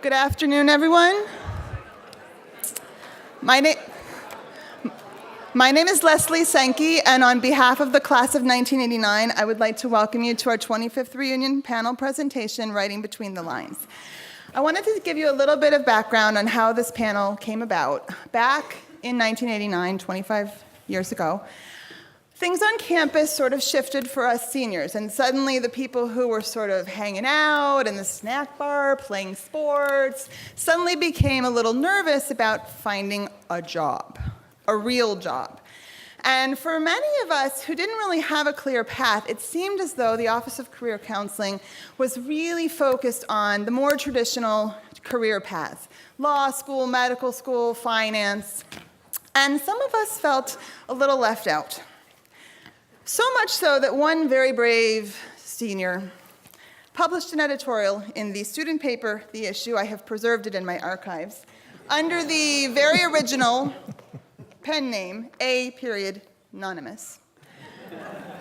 Good afternoon, everyone. My name is Leslie Sankey, and on behalf of the class of 1989, I would like to welcome you to our 25th reunion panel presentation, Writing Between the Lines. I wanted to give you a little bit of background on how this panel came about. Back in 1989, 25 years ago, things on campus sort of shifted for us seniors, and suddenly the people who were sort of hanging out in the snack bar, playing sports, suddenly became a little nervous about finding a job, a real job. And for many of us who didn't really have a clear path, it seemed as though the Office of Career Counseling was really focused on the more traditional career paths: law school, medical school, finance. And some of us felt a little left out. So much so that one very brave senior published an editorial in the student paper, The Issue. I have preserved it in my archives, under the very original pen name, A.Anonymous.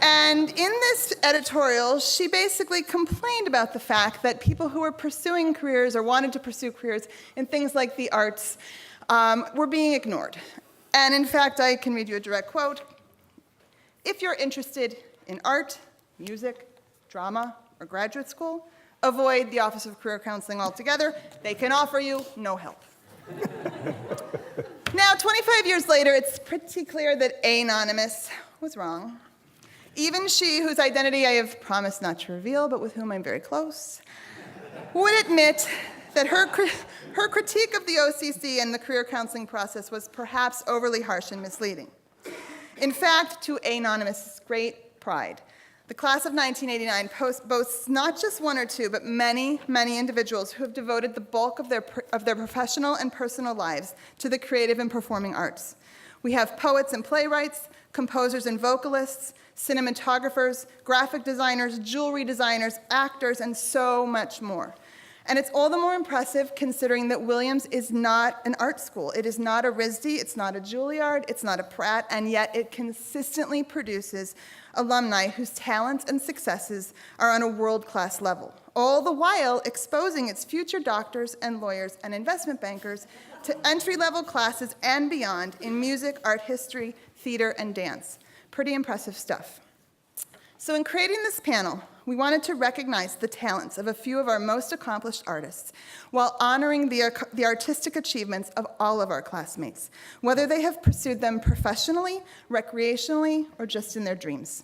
And in this editorial, she basically complained about the fact that people who were pursuing careers or wanted to pursue careers in things like the arts were being ignored. And in fact, I can read you a direct quote. "If you're interested in art, music, drama, or graduate school, avoid the Office of Career Counseling altogether. They can offer you no help." Now, 25 years later, it's pretty clear that Anonymous was wrong. Even she, whose identity I have promised not to reveal, but with whom I'm very close, would admit that her critique of the OCC and the career counseling process was perhaps overly harsh and misleading. In fact, to Anonymous' great pride, the class of 1989 boasts not just one or two, but many, many individuals who have devoted the bulk of their professional and personal lives to the creative and performing arts. We have poets and playwrights, composers and vocalists, cinematographers, graphic designers, jewelry designers, actors, and so much more. And it's all the more impressive considering that Williams is not an art school. It is not a RISD, it's not a Juilliard, it's not a Pratt, and yet it consistently produces alumni whose talents and successes are on a world-class level, all the while exposing its future doctors and lawyers and investment bankers to entry-level classes and beyond in music, art history, theater, and dance. Pretty impressive stuff. So in creating this panel, we wanted to recognize the talents of a few of our most accomplished artists while honoring the artistic achievements of all of our classmates, whether they have pursued them professionally, recreationally, or just in their dreams.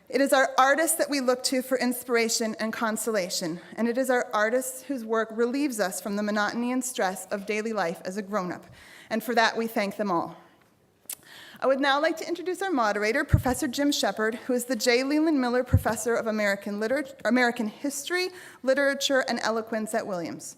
It is our artists that we look to for inspiration and consolation, and it is our artists whose work relieves us from the monotony and stress of daily life as a grown-up, and for that we thank them all. I would now like to introduce our moderator, Professor Jim Shepard, who is the J. Leland Miller Professor of American History, Literature, and Eloquence at Williams.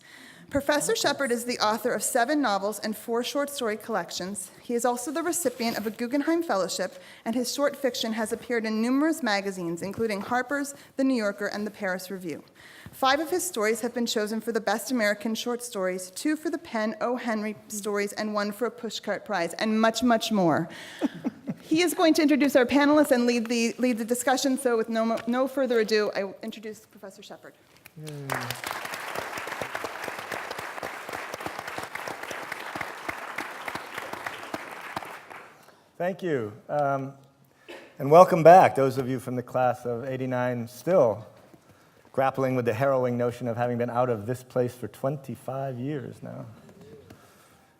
Professor Shepard is the author of 7 novels and 4 short story collections. He is also the recipient of a Guggenheim Fellowship, and his short fiction has appeared in numerous magazines, including Harper's, The New Yorker, and the Paris Review. 5 of his stories have been chosen for the Best American Short Stories, 2 for the Penn O. Henry Stories, and 1 for a Pushcart Prize, and much, much more. He is going to introduce our panelists and lead the discussion, so with no further ado, I introduce Professor Shepard. Thank you. And welcome back, those of you from the class of '89 still grappling with the harrowing notion of having been out of this place for 25 years now.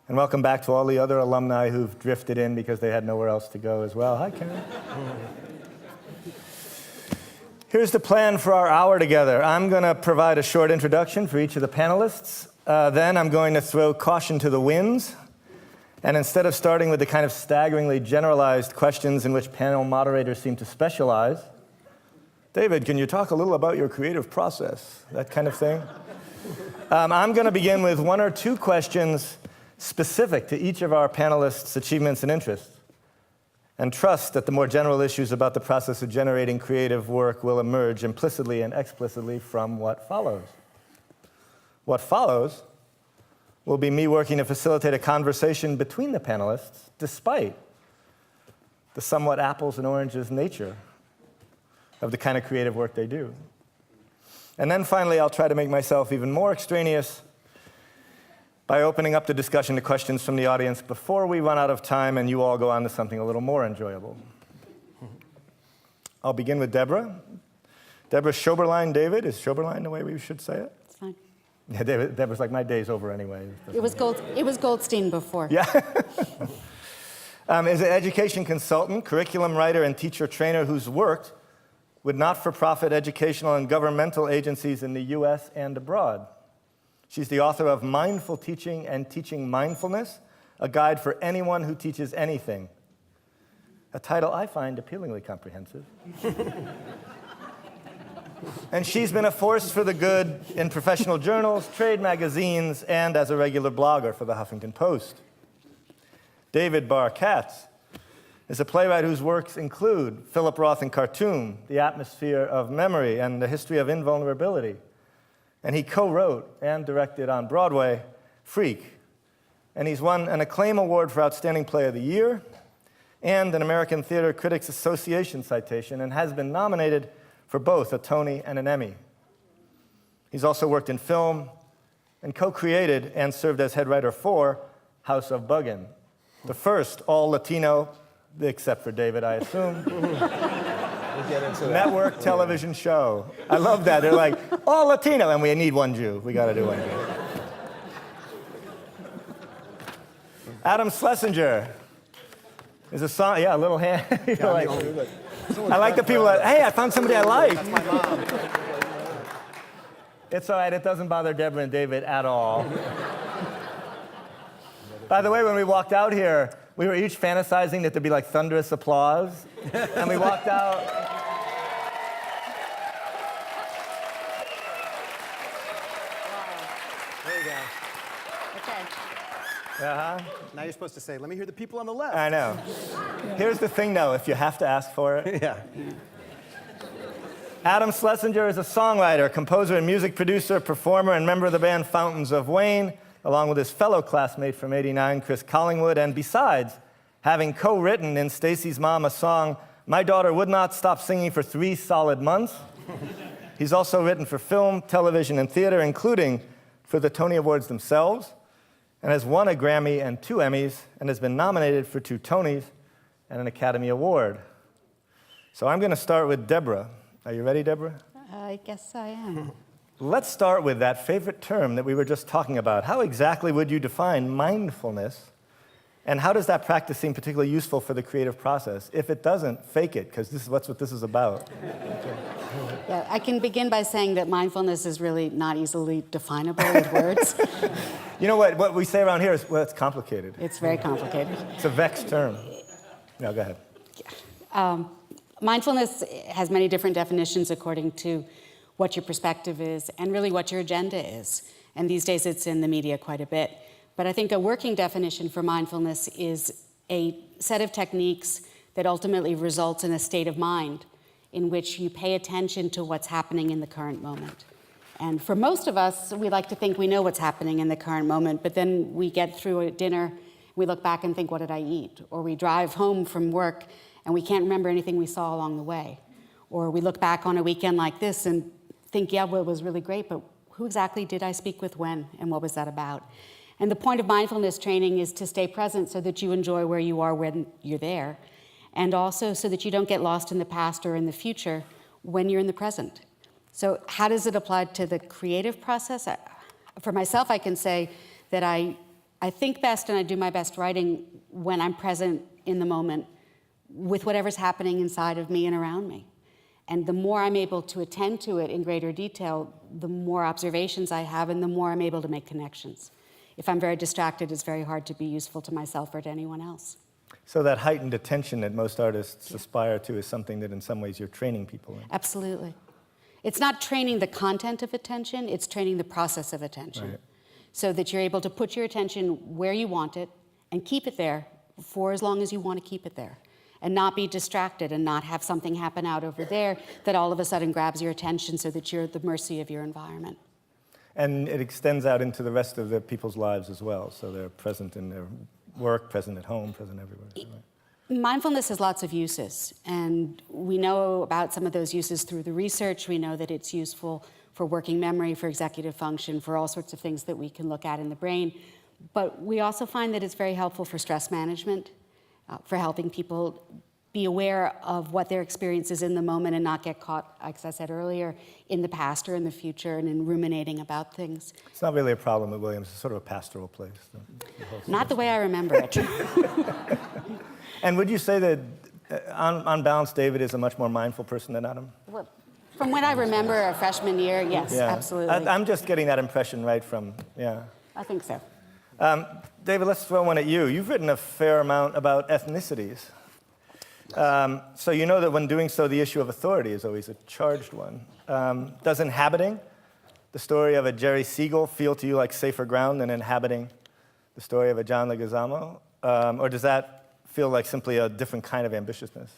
And welcome back to all the other alumni who've drifted in because they had nowhere else to go as well. Hi, Karen. Here's the plan for our hour together. I'm going to provide a short introduction for each of the panelists. Then I'm going to throw caution to the winds. And instead of starting with the kind of staggeringly generalized questions in which panel moderators seem to specialize, David, can you talk a little about your creative process? That kind of thing. I'm going to begin with 1 or 2 questions specific to each of our panelists' achievements and interests, and trust that the more general issues about the process of generating creative work will emerge implicitly and explicitly from what follows. What follows will be me working to facilitate a conversation between the panelists, despite the somewhat apples and oranges nature of the kind of creative work they do. And then finally, I'll try to make myself even more extraneous by opening up the discussion to questions from the audience before we run out of time and you all go on to something a little more enjoyable. I'll begin with Deborah. Deborah Schoeberlein David. Is Schoeberlein the way we should say it? It's fine. Yeah, Deborah's like, my day's over anyway. It was Goldstein before. Yeah. Is an education consultant, curriculum writer, and teacher trainer who's worked with not-for-profit educational and governmental agencies in the US and abroad. She's the author of Mindful Teaching and Teaching Mindfulness, a guide for anyone who teaches anything. A title I find appealingly comprehensive. And she's been a force for the good in professional journals, trade magazines, and as a regular blogger for the Huffington Post. David Bar Katz is a playwright whose works include Philip Roth and Khartoum, The Atmosphere of Memory, and The History of Invulnerability. And he co-wrote and directed on Broadway, Freak. And he's won an Acclaim Award for Outstanding Play of the Year and an American Theater Critics Association citation, and has been nominated for both a Tony and an Emmy. He's also worked in film and co-created and served as head writer for House of Buggin', the first all-Latino, except for David, I assume, network television show. I love that. They're like, all Latino, and we need one Jew. We got to do one Jew. Adam Schlesinger is a song, yeah, a little hand. Like, I like the people that, hey, I found somebody I like. That's my mom. It's all right, it doesn't bother Deborah and David at all. By the way, when we walked out here, we were each fantasizing that there'd be like thunderous applause. And we walked out. There you go. Okay. Uh-huh. Now you're supposed to say, let me hear the people on the left. I know. Here's the thing, though, if you have to ask for it. Yeah. Adam Schlesinger is a songwriter, composer, and music producer, performer, and member of the band Fountains of Wayne, along with his fellow classmate from '89, Chris Collingwood, and besides, having co-written in Stacy's Mom a song, My Daughter Would Not Stop Singing for 3 solid months. He's also written for film, television, and theater, including for the Tony Awards themselves, and has won a Grammy and 2 Emmys, and has been nominated for 2 Tonys and an Academy Award. So I'm going to start with Deborah. Are you ready, Deborah? I guess I am. Let's start with that favorite term that we were just talking about. How exactly would you define mindfulness? And how does that practice seem particularly useful for the creative process? If it doesn't, fake it, because that's what this is about. Yeah, I can begin by saying that mindfulness is really not easily definable with words. You know what we say around here is, well, it's complicated. It's very complicated. It's a vexed term. No, go ahead. Mindfulness has many different definitions according to what your perspective is and really what your agenda is. And these days it's in the media quite a bit. But I think a working definition for mindfulness is a set of techniques that ultimately results in a state of mind in which you pay attention to what's happening in the current moment. And for most of us, we like to think we know what's happening in the current moment, but then we get through a dinner, we look back and think, what did I eat? Or we drive home from work and we can't remember anything we saw along the way. Or we look back on a weekend like this and think, yeah, well, it was really great, but who exactly did I speak with when, and what was that about? And the point of mindfulness training is to stay present so that you enjoy where you are when you're there, and also so that you don't get lost in the past or in the future when you're in the present. So how does it apply to the creative process? For myself, I can say that I think best and I do my best writing when I'm present in the moment with whatever's happening inside of me and around me. And the more I'm able to attend to it in greater detail, the more observations I have and the more I'm able to make connections. If I'm very distracted, it's very hard to be useful to myself or to anyone else. So that heightened attention that most artists aspire to is something that in some ways you're training people in. Absolutely. It's not training the content of attention, it's training the process of attention. Right. So that you're able to put your attention where you want it and keep it there for as long as you want to keep it there. And not be distracted and not have something happen out over there that all of a sudden grabs your attention so that you're at the mercy of your environment. And it extends out into the rest of the people's lives as well. So they're present in their work, present at home, present everywhere. Right? Mindfulness has lots of uses. And we know about some of those uses through the research. We know that it's useful for working memory, for executive function, for all sorts of things that we can look at in the brain. But we also find that it's very helpful for stress management, for helping people be aware of what their experience is in the moment and not get caught, as I said earlier, in the past or in the future and in ruminating about things. It's not really a problem at Williams. It's sort of a pastoral place. Not the way I remember it. And would you say that, on balance, David is a much more mindful person than Adam? Well, from what I remember, a freshman year, yes, absolutely. I'm just getting that impression right from, I think so. David, let's throw one at you. You've written a fair amount about ethnicities. So you know that when doing so, the issue of authority is always a charged one. Does inhabiting the story of a Jerry Siegel feel to you like safer ground than inhabiting the story of a John Leguizamo? Or does that feel like simply a different kind of ambitiousness?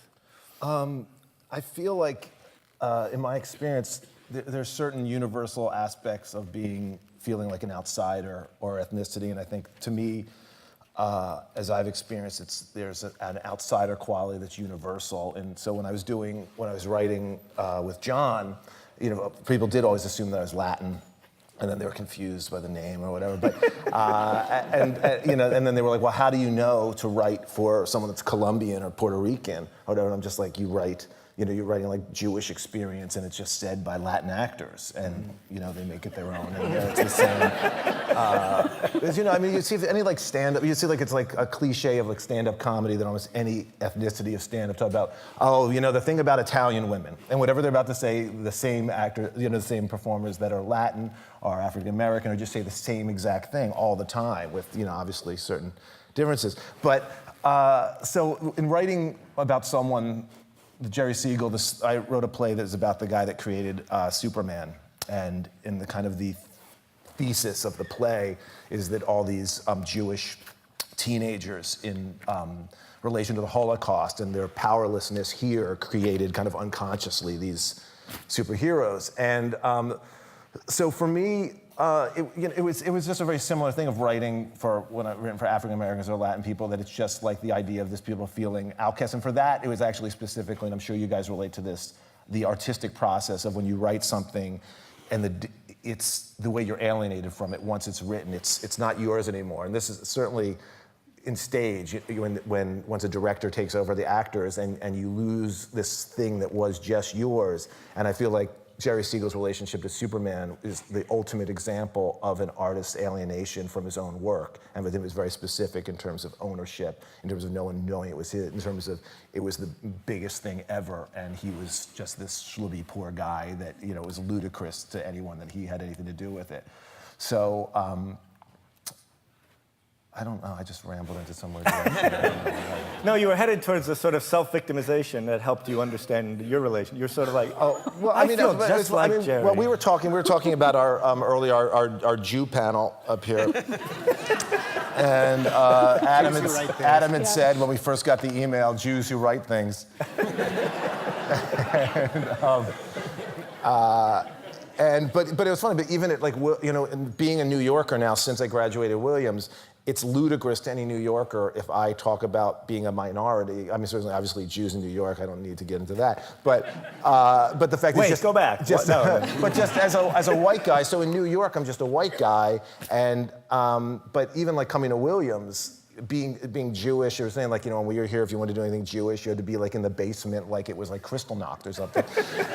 I feel like, in my experience, there's certain universal aspects of feeling like an outsider or ethnicity, and I think, to me, as I've experienced, there's an outsider quality that's universal. And so when I was writing with John, people did always assume that I was Latin, and then they were confused by the name or whatever. But and then they were like, "Well, how do you know to write for someone that's Colombian or Puerto Rican or whatever?" And I'm just like, "You write." You're writing like Jewish experience, and it's just said by Latin actors, and they make it their own, and it's the same. Because, you see any like stand-up, you see like it's like a cliche of like stand-up comedy that almost any ethnicity of stand-up talk about. Oh, the thing about Italian women, and whatever they're about to say, the same actor, the same performers that are Latin or African American, or just say the same exact thing all the time with obviously certain differences. But so in writing about someone. Jerry Siegel, I wrote a play that is about the guy that created Superman. And in the kind of the thesis of the play is that all these Jewish teenagers in relation to the Holocaust and their powerlessness here created kind of unconsciously these superheroes. And so for me, it was just a very similar thing of writing when I've written for African Americans or Latin people, that it's just like the idea of this people feeling outcast. And for that, it was actually specifically, and I'm sure you guys relate to this, the artistic process of when you write something and it's the way you're alienated from it once it's written. It's not yours anymore. And this is certainly in stage, once a director takes over the actors and you lose this thing that was just yours. And I feel like Jerry Siegel's relationship to Superman is the ultimate example of an artist's alienation from his own work. And with him, it was very specific in terms of ownership, in terms of no one knowing it was his, in terms of it was the biggest thing ever, and he was just this schlubby poor guy that it was ludicrous to anyone that he had anything to do with it. So I don't know, I just rambled into somewhere. No, you were headed towards a sort of self-victimization that helped you understand your relation. You're sort of like, I feel just like Jerry. Well, we were talking about our earlier our Jew panel up here, and Adam had said when we first got the email, Jews who write things. But it was funny. But even being a New Yorker now, since I graduated Williams, it's ludicrous to any New Yorker if I talk about being a minority. I mean, certainly, obviously, Jews in New York. I don't need to get into that. But the fact is, just go back. But just as a white guy. So in New York, I'm just a white guy, and but even like coming to Williams. Being Jewish, or saying when we were here, if you wanted to do anything Jewish, you had to be like in the basement, like it was like Crystal Knocked or something,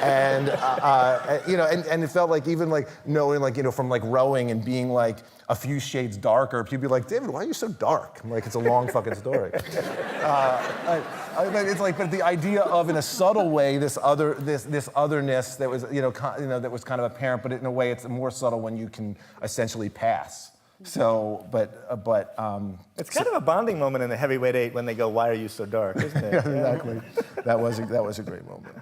and and it felt like even like knowing from like rowing and being like a few shades darker, people be like, David, why are you so dark? I'm like, it's a long fucking story. It's like, but the idea of in a subtle way this otherness that was that was kind of apparent, but in a way it's more subtle when you can essentially pass. So, but it's kind of a bonding moment in the Heavyweight 8 when they go, "Why are you so dark?" Isn't it? Yeah, exactly. That was a great moment.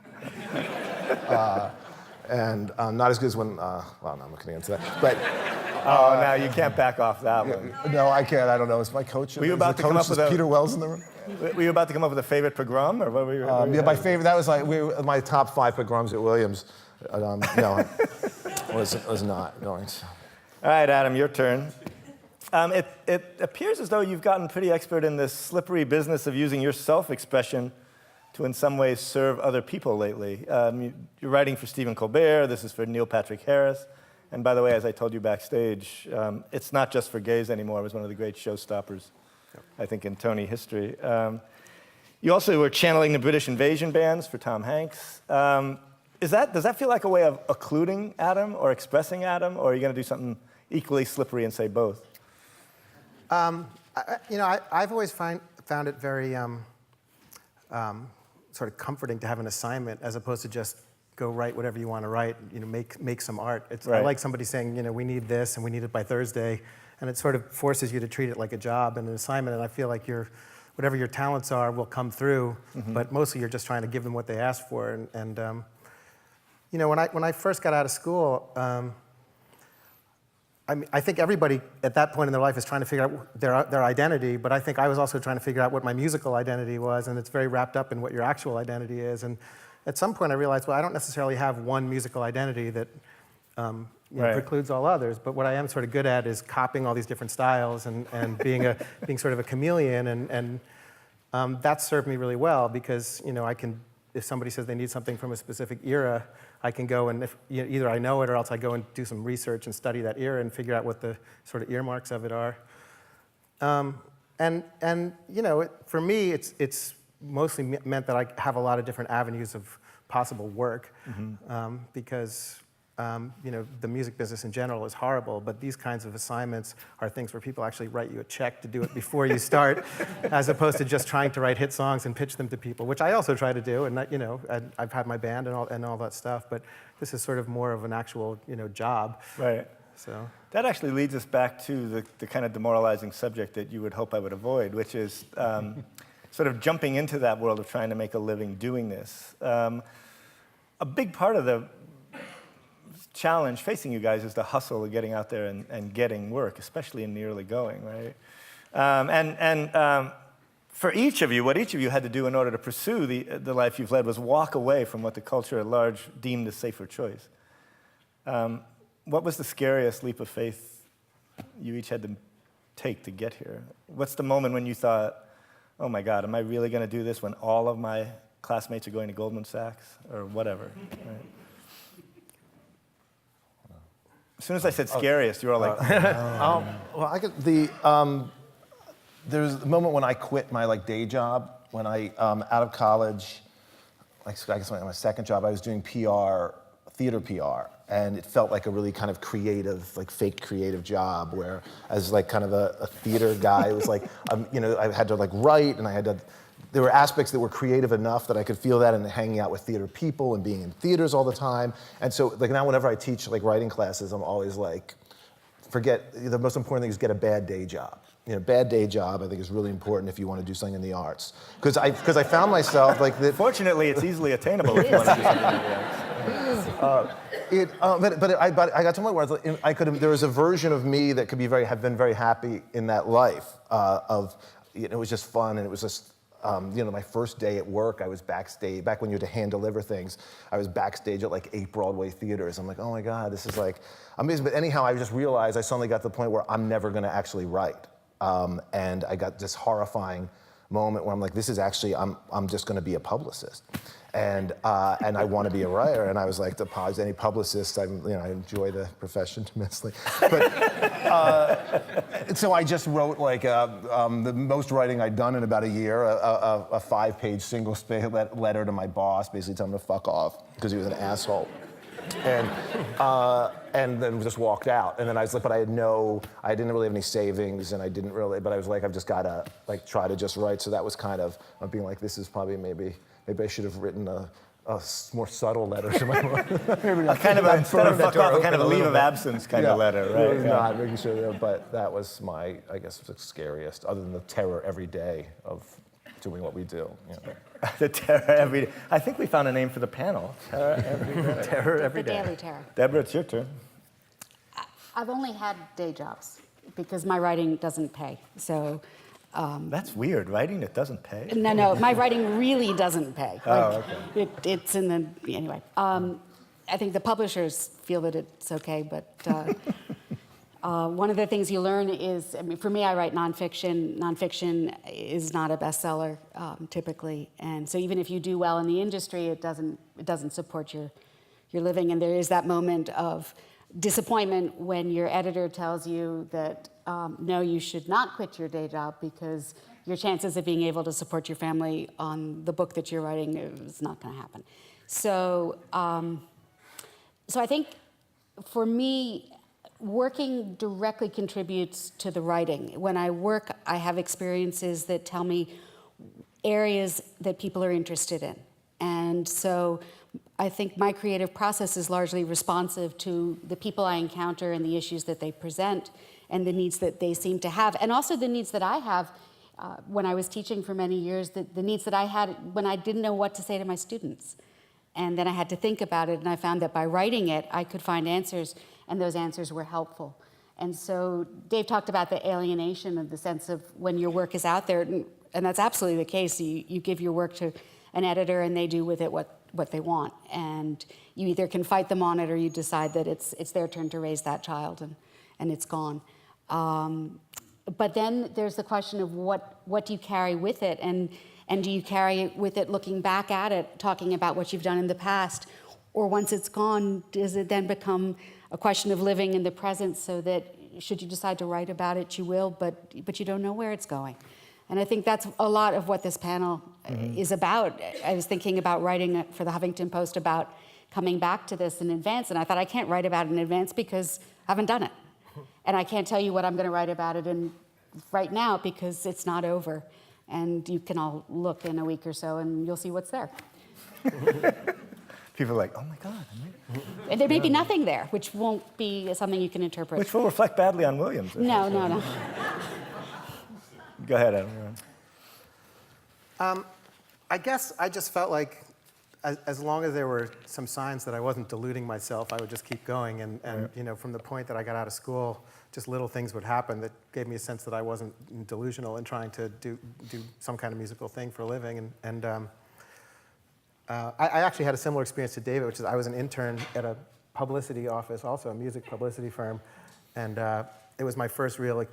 And not as good as when. Well, no, I'm not going to get into that. But now you can't back off that one. No, I can't. I don't know. Is my coach? Were you about to come up with Peter Wells in the room? Were you about to come up with a favorite pogrom, or what were you? My favorite. That was like my top 5 pogroms at Williams. No, was not going to. All right, Adam, your turn. It appears as though you've gotten pretty expert in this slippery business of using your self-expression to, in some ways, serve other people lately. You're writing for Stephen Colbert. This is for Neil Patrick Harris. And by the way, as I told you backstage, it's not just for gays anymore. It was one of the great showstoppers, I think, in Tony history. You also were channeling the British invasion bands for Tom Hanks. Does that feel like a way of occluding Adam or expressing Adam, or are you going to do something equally slippery and say both? I've always found it very sort of comforting to have an assignment as opposed to just go write whatever you want to write, make some art. Right. I like somebody saying, we need this and we need it by Thursday, and it sort of forces you to treat it like a job and an assignment, and I feel like whatever your talents are will come through, but mostly you're just trying to give them what they ask for. And when I first got out of school, I think everybody at that point in their life is trying to figure out their identity, but I think I was also trying to figure out what my musical identity was, and it's very wrapped up in what your actual identity is. And at some point I realized, well, I don't necessarily have one musical identity that precludes all others, but what I am sort of good at is copying all these different styles and being sort of a chameleon, and that's served me really well because I can, if somebody says they need something from a specific era, I can go and either I know it or else I go and do some research and study that era and figure out what the sort of earmarks of it are. For me, it's mostly meant that I have a lot of different avenues of possible work because the music business in general is horrible, but these kinds of assignments are things where people actually write you a check to do it before you start, as opposed to just trying to write hit songs and pitch them to people, which I also try to do, and I've had my band and all that stuff, but this is sort of more of an actual job. Right. So that actually leads us back to the kind of demoralizing subject that you would hope I would avoid, which is sort of jumping into that world of trying to make a living doing this. A big part of the challenge facing you guys is the hustle of getting out there and getting work, especially in the early going, right? For each of you, what each of you had to do in order to pursue the life you've led was walk away from what the culture at large deemed a safer choice. What was the scariest leap of faith you each had to take to get here? What's the moment when you thought, oh my God, am I really going to do this when all of my classmates are going to Goldman Sachs or whatever? Right? As soon as I said scariest, you were all like, well, there's a moment when I quit my day job, when I, out of college, I guess my second job, I was doing PR, theater PR, and it felt like a really kind of creative, fake creative job where as kind of a theater guy, it was like, I had to write and there were aspects that were creative enough that I could feel that in hanging out with theater people and being in theaters all the time. And so now whenever I teach writing classes, I'm always forget, the most important thing is get a bad day job. Bad day job I think is really important if you want to do something in the arts. Because I found myself that. Fortunately, it's easily attainable if you want to do something in the arts. But I got to a point where there was a version of me that could have been very happy in that life it was just fun, and it was just my first day at work, I was backstage, back when you had to hand deliver things, I was backstage at 8 Broadway theaters. I'm like, oh my God, this is amazing. But anyhow, I just realized I suddenly got to the point where I'm never gonna actually write. And I got this horrifying moment where I'm like, this is actually, I'm just gonna be a publicist. And I want to be a writer. And I was like, to any publicist, I enjoy the profession immensely. But so I just wrote the most writing I'd done in about a year, a 5-page single-spaced letter to my boss, basically telling him to fuck off because he was an asshole. And then just walked out. And then I was but I didn't really have any savings, and I didn't really, but I was I've just gotta try to just write. So that was kind of being this is probably maybe I should have written a more subtle letter to my mother. A kind of instead of fuck off, a kind of leave of absence kind of letter, right? It was not making sure, but that was my, I guess, the scariest, other than the terror every day of doing what we do. The terror every day. I think we found a name for the panel. Terror every day. Terror every day. The Daily Terror. Deborah, it's your turn. I've only had day jobs because my writing doesn't pay. So. That's weird, writing that doesn't pay. No, my writing really doesn't pay. Okay. It's in the, anyway. I think the publishers feel that it's okay, but One of the things you learn is, I mean, for me, I write nonfiction. Nonfiction is not a bestseller typically, and so even if you do well in the industry, it doesn't support your living. And there is that moment of disappointment when your editor tells you that no, you should not quit your day job because your chances of being able to support your family on the book that you're writing is not going to happen. So, so I think for me, working directly contributes to the writing. When I work, I have experiences that tell me areas that people are interested in. And so I think my creative process is largely responsive to the people I encounter and the issues that they present and the needs that they seem to have, and also the needs that I have when I was teaching for many years, the needs that I had when I didn't know what to say to my students. And then I had to think about it, and I found that by writing it, I could find answers, and those answers were helpful. And so Dave talked about the alienation of the sense of when your work is out there, and that's absolutely the case. You give your work to an editor, and they do with it what they want. And you either can fight them on it, or you decide that it's their turn to raise that child, and it's gone. But then there's the question of what do you carry with it, and do you carry with it looking back at it, talking about what you've done in the past, or once it's gone, does it then become a question of living in the present so that should you decide to write about it, you will, but you don't know where it's going. And I think that's a lot of what this panel is about. I was thinking about writing for the Huffington Post about coming back to this in advance, and I thought I can't write about it in advance because I haven't done it. And I can't tell you what I'm going to write about it in right now because it's not over. And you can all look in a week or so and you'll see what's there. People are like, oh my God. And there may be nothing there, which won't be something you can interpret. Which will reflect badly on Williams. No. Go ahead, Adam. I guess I just felt like as long as there were some signs that I wasn't deluding myself, I would just keep going. And you know, from the point that I got out of school, just little things would happen that gave me a sense that I wasn't delusional in trying to do some kind of musical thing for a living. And I actually had a similar experience to David, which is I was an intern at a publicity office, also a music publicity firm. And it was my first real,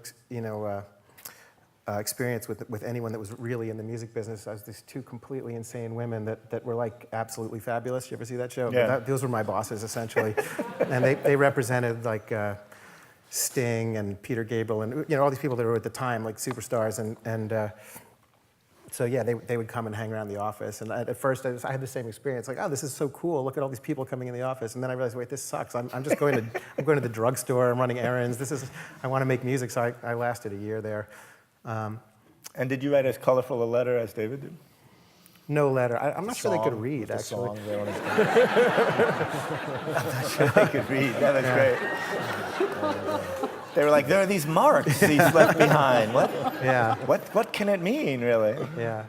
experience with anyone that was really in the music business. I was these two completely insane women that were like absolutely fabulous. You ever see that show? Yeah. Those were my bosses, essentially. And they represented like Sting and Peter Gabriel and all these people that were at the time like superstars. And so yeah, they would come and hang around the office. And at first I had the same experience, like, oh, this is so cool. Look at all these people coming in the office. And then I realized, wait, this sucks. I'm just going to the drugstore. I'm running errands. I want to make music. So I lasted a year there. And did you write as colorful a letter as David did? No letter. I'm not sure they could read, The actually. song there on his I'm not sure they could read. That was great. They were like, there are these marks he's left behind. What? Yeah. What can it mean, really? Yeah.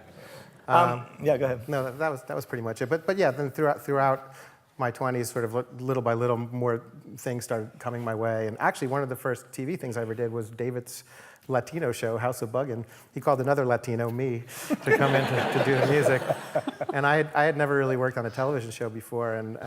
Yeah, go ahead. No, that was pretty much it. But yeah, then throughout my 20s, sort of little by little, more things started coming my way. And actually, one of the first TV things I ever did was David's Latino show, House of Buggin'. He called another Latino, me, to come in to do the music. And I had never really worked on a television show before, and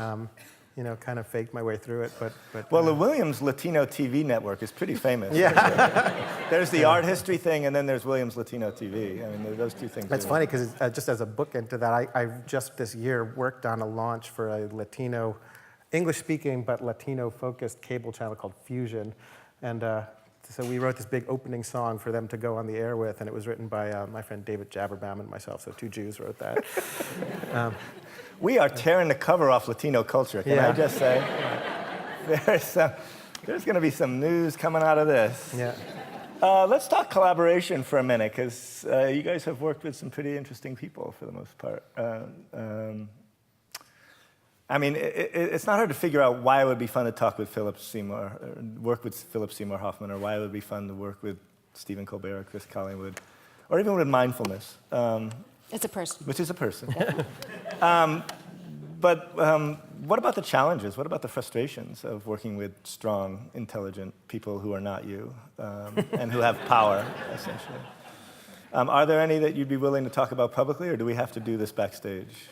kind of faked my way through it. But Well, the Williams Latino TV network is pretty famous. yeah. There's the art history thing, and then there's Williams Latino TV. I mean, those two things. It's funny because just as a bookend to that, I just this year worked on a launch for a Latino, English-speaking but Latino-focused cable channel called Fusion, and so we wrote this big opening song for them to go on the air with, and it was written by my friend David Jabberbaum and myself. So two Jews wrote that. We are tearing the cover off Latino culture. Can I just say? There's going to be some news coming out of this. Yeah. Let's talk collaboration for a minute, because you guys have worked with some pretty interesting people for the most part. I mean, it's not hard to figure out why it would be fun to talk with Philip Seymour, or work with Philip Seymour Hoffman, or why it would be fun to work with Stephen Colbert or Chris Collingwood, or even with Mindfulness. It's a person. Which is a person. But what about the challenges? What about the frustrations of working with strong, intelligent people who are not you, and who have power, essentially? Are there any that you'd be willing to talk about publicly, or do we have to do this backstage?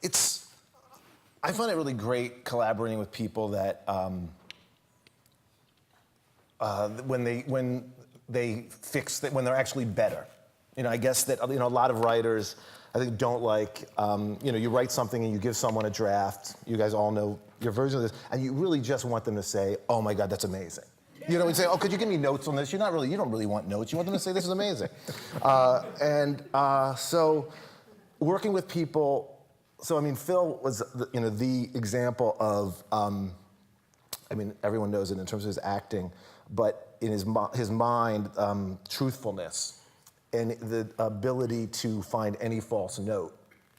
it's I find it really great collaborating with people that when they're actually better. I guess that a lot of writers, I think, don't like, you write something and you give someone a draft. You guys all know your version of this, and you really just want them to say, "Oh my God, that's amazing." You say, "Oh, could you give me notes on this?" You don't really want notes. You want them to say, "This is amazing." So working with people. So Phil was the example of. Everyone knows it in terms of his acting, but in his mind, truthfulness. And the ability to find any false note.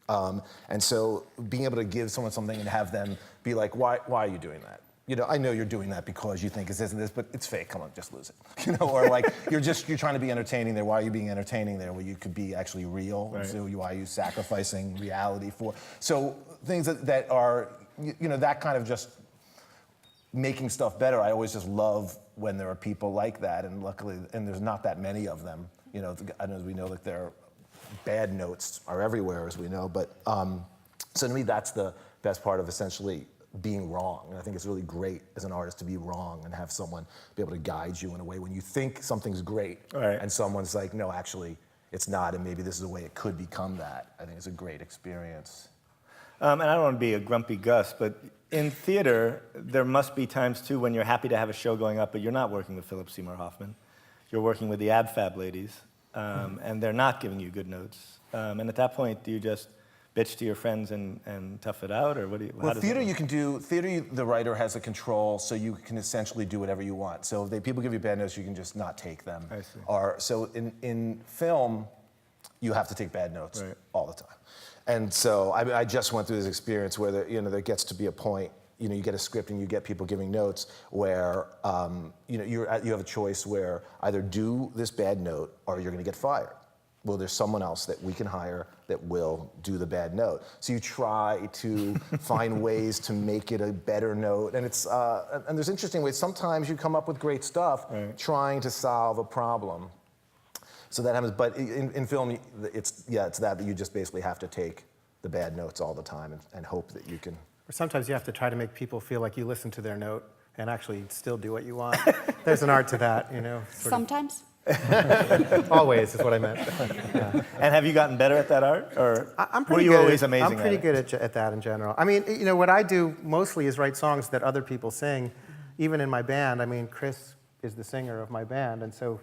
And so being able to give someone something and have them be like, why are you doing that? I know you're doing that because you think it's this and this, but it's fake, come on, just lose it. Or like, you're trying to be entertaining there. Why are you being entertaining there where you could be actually real? Right. So why are you sacrificing reality for? So things that are, that kind of just making stuff better. I always just love when there are people like that, and luckily, and there's not that many of them. As we know, that their bad notes are everywhere, as we know. But so to me, that's the best part of essentially being wrong. And I think it's really great as an artist to be wrong and have someone be able to guide you in a way when you think something's great, right, and someone's like, no, actually, it's not, and maybe this is a way it could become that. I think it's a great experience. And I don't want to be a grumpy Gus, but in theater, there must be times too when you're happy to have a show going up, but you're not working with Philip Seymour Hoffman. You're working with the Ab Fab ladies, and they're not giving you good notes. And at that point, do you just bitch to your friends and tough it out, or what do you? Well, theater you can do. Theater, the writer has a control, so you can essentially do whatever you want. So if people give you bad notes, you can just not take them. I see. Or so in film, you have to take bad notes all the time. And so I just went through this experience where there gets to be a point. You get a script and you get people giving notes where you have a choice where either do this bad note or you're going to get fired. Well, there's someone else that we can hire that will do the bad note. So you try to find ways to make it a better note, and it's and there's interesting ways. Sometimes you come up with great stuff trying to solve a problem. So that happens, but in film, it's that you just basically have to take the bad notes all the time and hope that you can. Or sometimes you have to try to make people feel like you listen to their note and actually still do what you want. There's an art to that, Sometimes. Always is what I meant. Yeah. And have you gotten better at that art, or I'm were you always amazing I'm pretty good at that in general. What I do mostly is write songs that other people sing, even in my band. Chris is the singer of my band, and so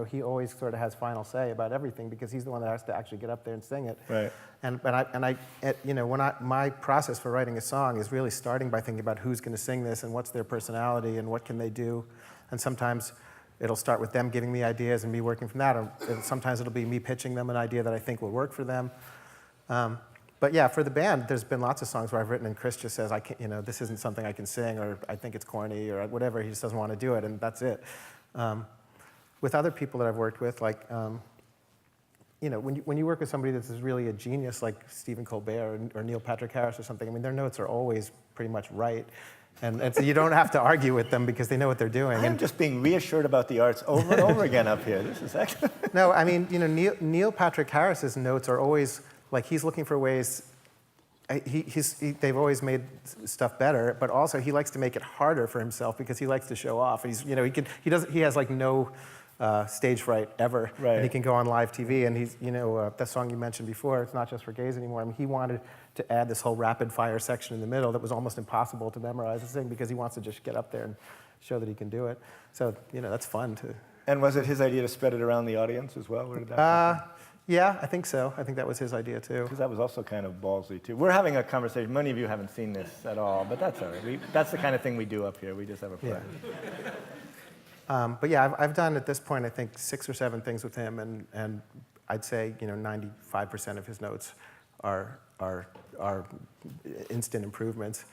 he always sort of has final say about everything because he's the one that has to actually get up there and sing it. Right. My process for writing a song is really starting by thinking about who's going to sing this and what's their personality and what can they do, and sometimes it'll start with them giving me ideas and me working from that, or sometimes it'll be me pitching them an idea that I think will work for them. But yeah, for the band, there's been lots of songs where I've written and Chris just says, I can't, this isn't something I can sing, or I think it's corny, or whatever. He just doesn't want to do it, and that's it. With other people that I've worked with, like, when you work with somebody that's really a genius, like Stephen Colbert or Neil Patrick Harris or something, their notes are always pretty much right. And so you don't have to argue with them because they know what they're doing. I'm just being reassured about the arts over and over again up here. This is excellent. No, Neil Patrick Harris's notes are always, like, he's looking for ways, they've always made stuff better, but also he likes to make it harder for himself because he likes to show off. He has like no stage fright ever, right. And he can go on live TV. And he's, that song you mentioned before, It's Not Just for Gays Anymore. He wanted to add this whole rapid fire section in the middle that was almost impossible to memorize and sing because he wants to just get up there and show that he can do it. So that's fun too. And was it his idea to spread it around the audience as well? Where did that come from? Yeah, I think so. I think that was his idea too. Because that was also kind of ballsy too. We're having a conversation. Many of you haven't seen this at all, but that's all right. That's the kind of thing we do up here. We just have a plan. Yeah. But yeah, I've done at this point, I think 6 or 7 things with him, and I'd say 95% of his notes are instant improvements.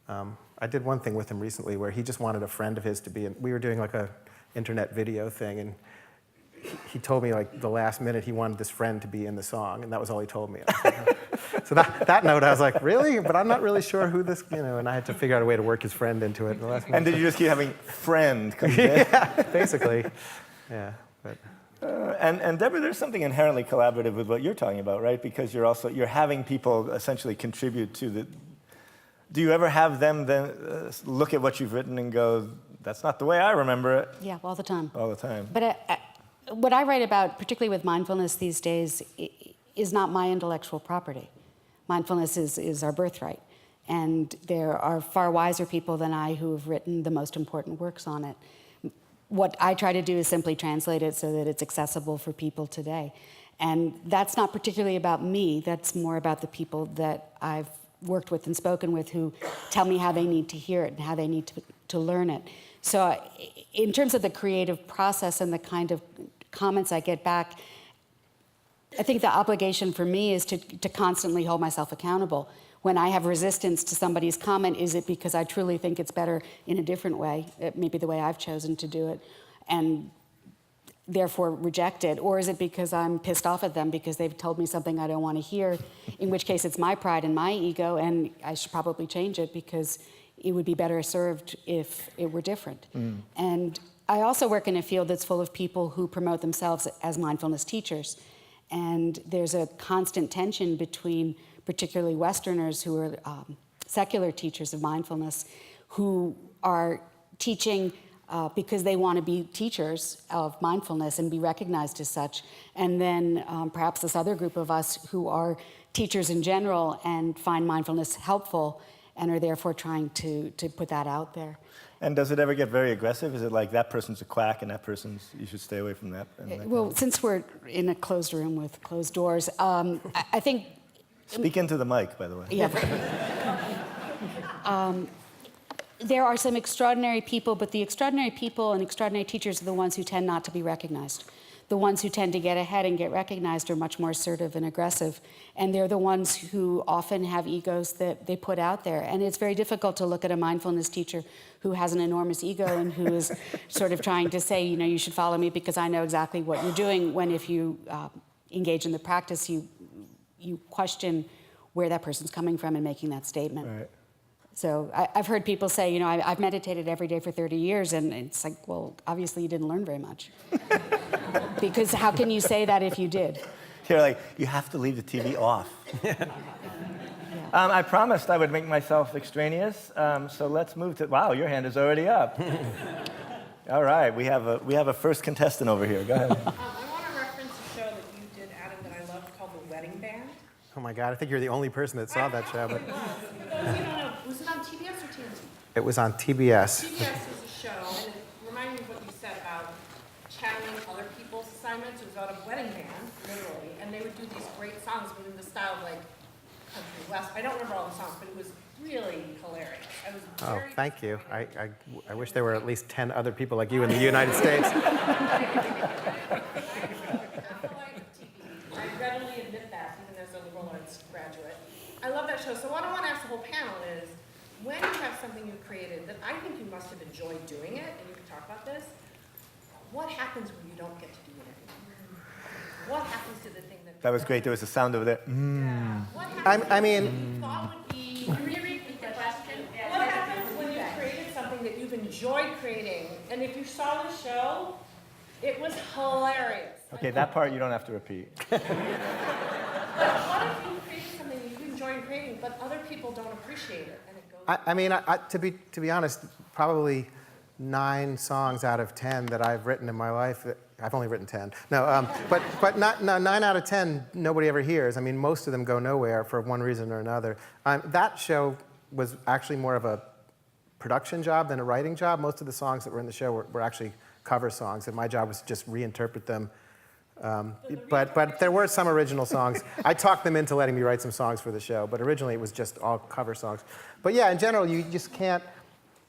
I did one thing with him recently where he just wanted a friend of his to be in. We were doing like a internet video thing, and he told me like the last minute he wanted this friend to be in the song, and that was all he told me. So that note, I was like, really? But I'm not really sure who this, and I had to figure out a way to work his friend into it. And did you just keep having friend come in? Yeah, basically. Yeah. But. And Deborah, there's something inherently collaborative with what you're talking about, right? Because you're having people essentially contribute to do you ever have them then look at what you've written and go, that's not the way I remember it? Yeah, all the time. All the time. But what I write about, particularly with mindfulness these days, is not my intellectual property. Mindfulness is our birthright. And there are far wiser people than I who have written the most important works on it. What I try to do is simply translate it so that it's accessible for people today. And that's not particularly about me, that's more about the people that I've worked with and spoken with who tell me how they need to hear it and how they need to learn it. So in terms of the creative process and the kind of comments I get back, I think the obligation for me is to constantly hold myself accountable. When I have resistance to somebody's comment, is it because I truly think it's better in a different way, maybe the way I've chosen to do it, and therefore reject it? Or is it because I'm pissed off at them because they've told me something I don't want to hear, in which case it's my pride and my ego, and I should probably change it because it would be better served if it were different. And I also work in a field that's full of people who promote themselves as mindfulness teachers. And there's a constant tension between particularly Westerners who are secular teachers of mindfulness, who are teaching because they want to be teachers of mindfulness and be recognized as such. And then perhaps this other group of us who are teachers in general and find mindfulness helpful and are therefore trying to put that out there. And does it ever get very aggressive? Is it like that person's a quack and that person's, you should stay away from that? Well, since we're in a closed room with closed doors, I think... Speak into the mic, by the way. Yeah. There are some extraordinary people, but the extraordinary people and extraordinary teachers are the ones who tend not to be recognized. The ones who tend to get ahead and get recognized are much more assertive and aggressive. And they're the ones who often have egos that they put out there. And it's very difficult to look at a mindfulness teacher who has an enormous ego and who is sort of trying to say, you know, you should follow me because I know exactly what you're doing, when if you engage in the practice, you question where that person's coming from and making that statement. Right. So I've heard people say, you know, I've meditated every day for 30 years, and it's like, well, obviously you didn't learn very much. Because how can you say that if you did? You're like, you have to leave the TV off. I promised I would make myself extraneous, so let's move to, wow, your hand is already up. All right, we have a first contestant over here. Go ahead. I want to reference a show that you did, Adam, that I loved called The Wedding Band. Oh my God, I think you're the only person that saw that show. But Was it on TBS or TNT? it was on TBS. TBS was a show, and it reminded me of what you said about channeling other people's assignments. It was about a wedding band, literally, and they would do these great songs, but in the style of like country west. I don't remember all the songs, but it was really hilarious. I was Oh, very thank you. I wish there were at least 10 other people like you in the United States. I readily admit that, even as a liberal arts graduate. I love that show. So what I want to ask the whole panel is, when you have something you've created that I think you must have enjoyed doing it, and you can talk about this, what happens when you don't get to do it anymore? What happens to the thing that... That was great. There was a sound over there. What happens I mean, you thought would be... Can you repeat the question? What happens when you created something that you've enjoyed creating, and if you saw the show, it was hilarious? Okay, that part you don't have to repeat. But what if you created something that you enjoy creating, but other people don't appreciate it, and it goes... I mean, to be honest, probably 9 songs out of 10 that I've written in my life. I've only written 10. No, but not 9 out of 10 nobody ever hears. I mean, most of them go nowhere for one reason or another. That show was actually more of a production job than a writing job. Most of the songs that were in the show were actually cover songs, and my job was to just reinterpret them. But there were some original songs. I talked them into letting me write some songs for the show, but originally it was just all cover songs. But yeah, in general, you just can't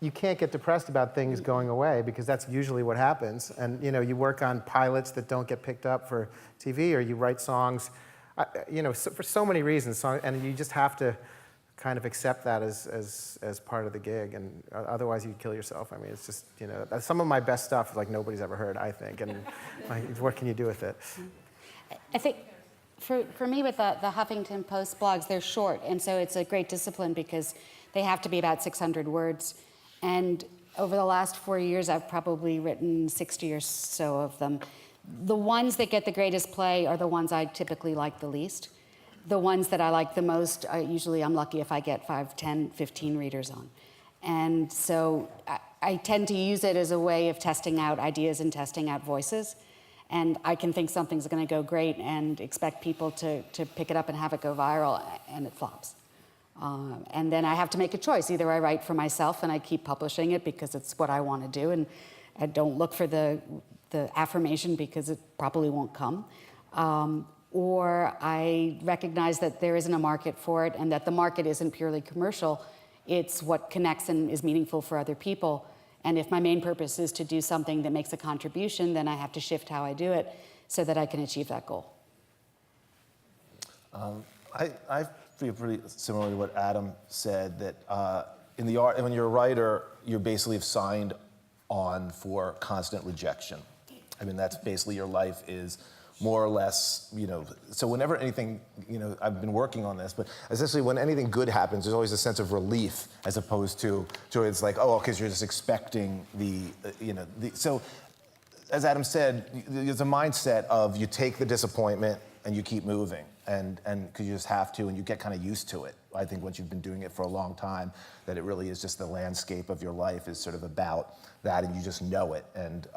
get depressed about things going away, because that's usually what happens. And you know, you work on pilots that don't get picked up for TV, or you write songs, you know, for so many reasons. And you just have to kind of accept that as part of the gig, and otherwise you'd kill yourself. I mean, it's just, you know, some of my best stuff like nobody's ever heard, I think, and like, what can you do with it? I think for me with the Huffington Post blogs, they're short, and so it's a great discipline because they have to be about 600 words. And over the last 4 years, I've probably written 60 or so of them. The ones that get the greatest play are the ones I typically like the least. the ones that I like the most, usually I'm lucky if I get 5, 10, 15 readers on. And so I tend to use it as a way of testing out ideas and testing out voices. And I can think something's going to go great and expect people to pick it up and have it go viral, and it flops. And then I have to make a choice. Either I write for myself and I keep publishing it because it's what I want to do, and I don't look for the affirmation because it probably won't come. Or I recognize that there isn't a market for it and that the market isn't purely commercial. It's what connects and is meaningful for other people. And if my main purpose is to do something that makes a contribution, then I have to shift how I do it so that I can achieve that goal. I feel pretty similar to what Adam said, that in the art, when you're a writer, you're basically signed on for constant rejection. I mean, that's basically your life is more or less, so whenever anything, I've been working on this, but essentially when anything good happens, there's always a sense of relief as opposed to it's like, oh, because you're just expecting so as Adam said, there's a mindset of you take the disappointment and you keep moving, and because you just have to, and you get kind of used to it. I think once you've been doing it for a long time, that it really is just the landscape of your life is sort of about that, and you just know it, and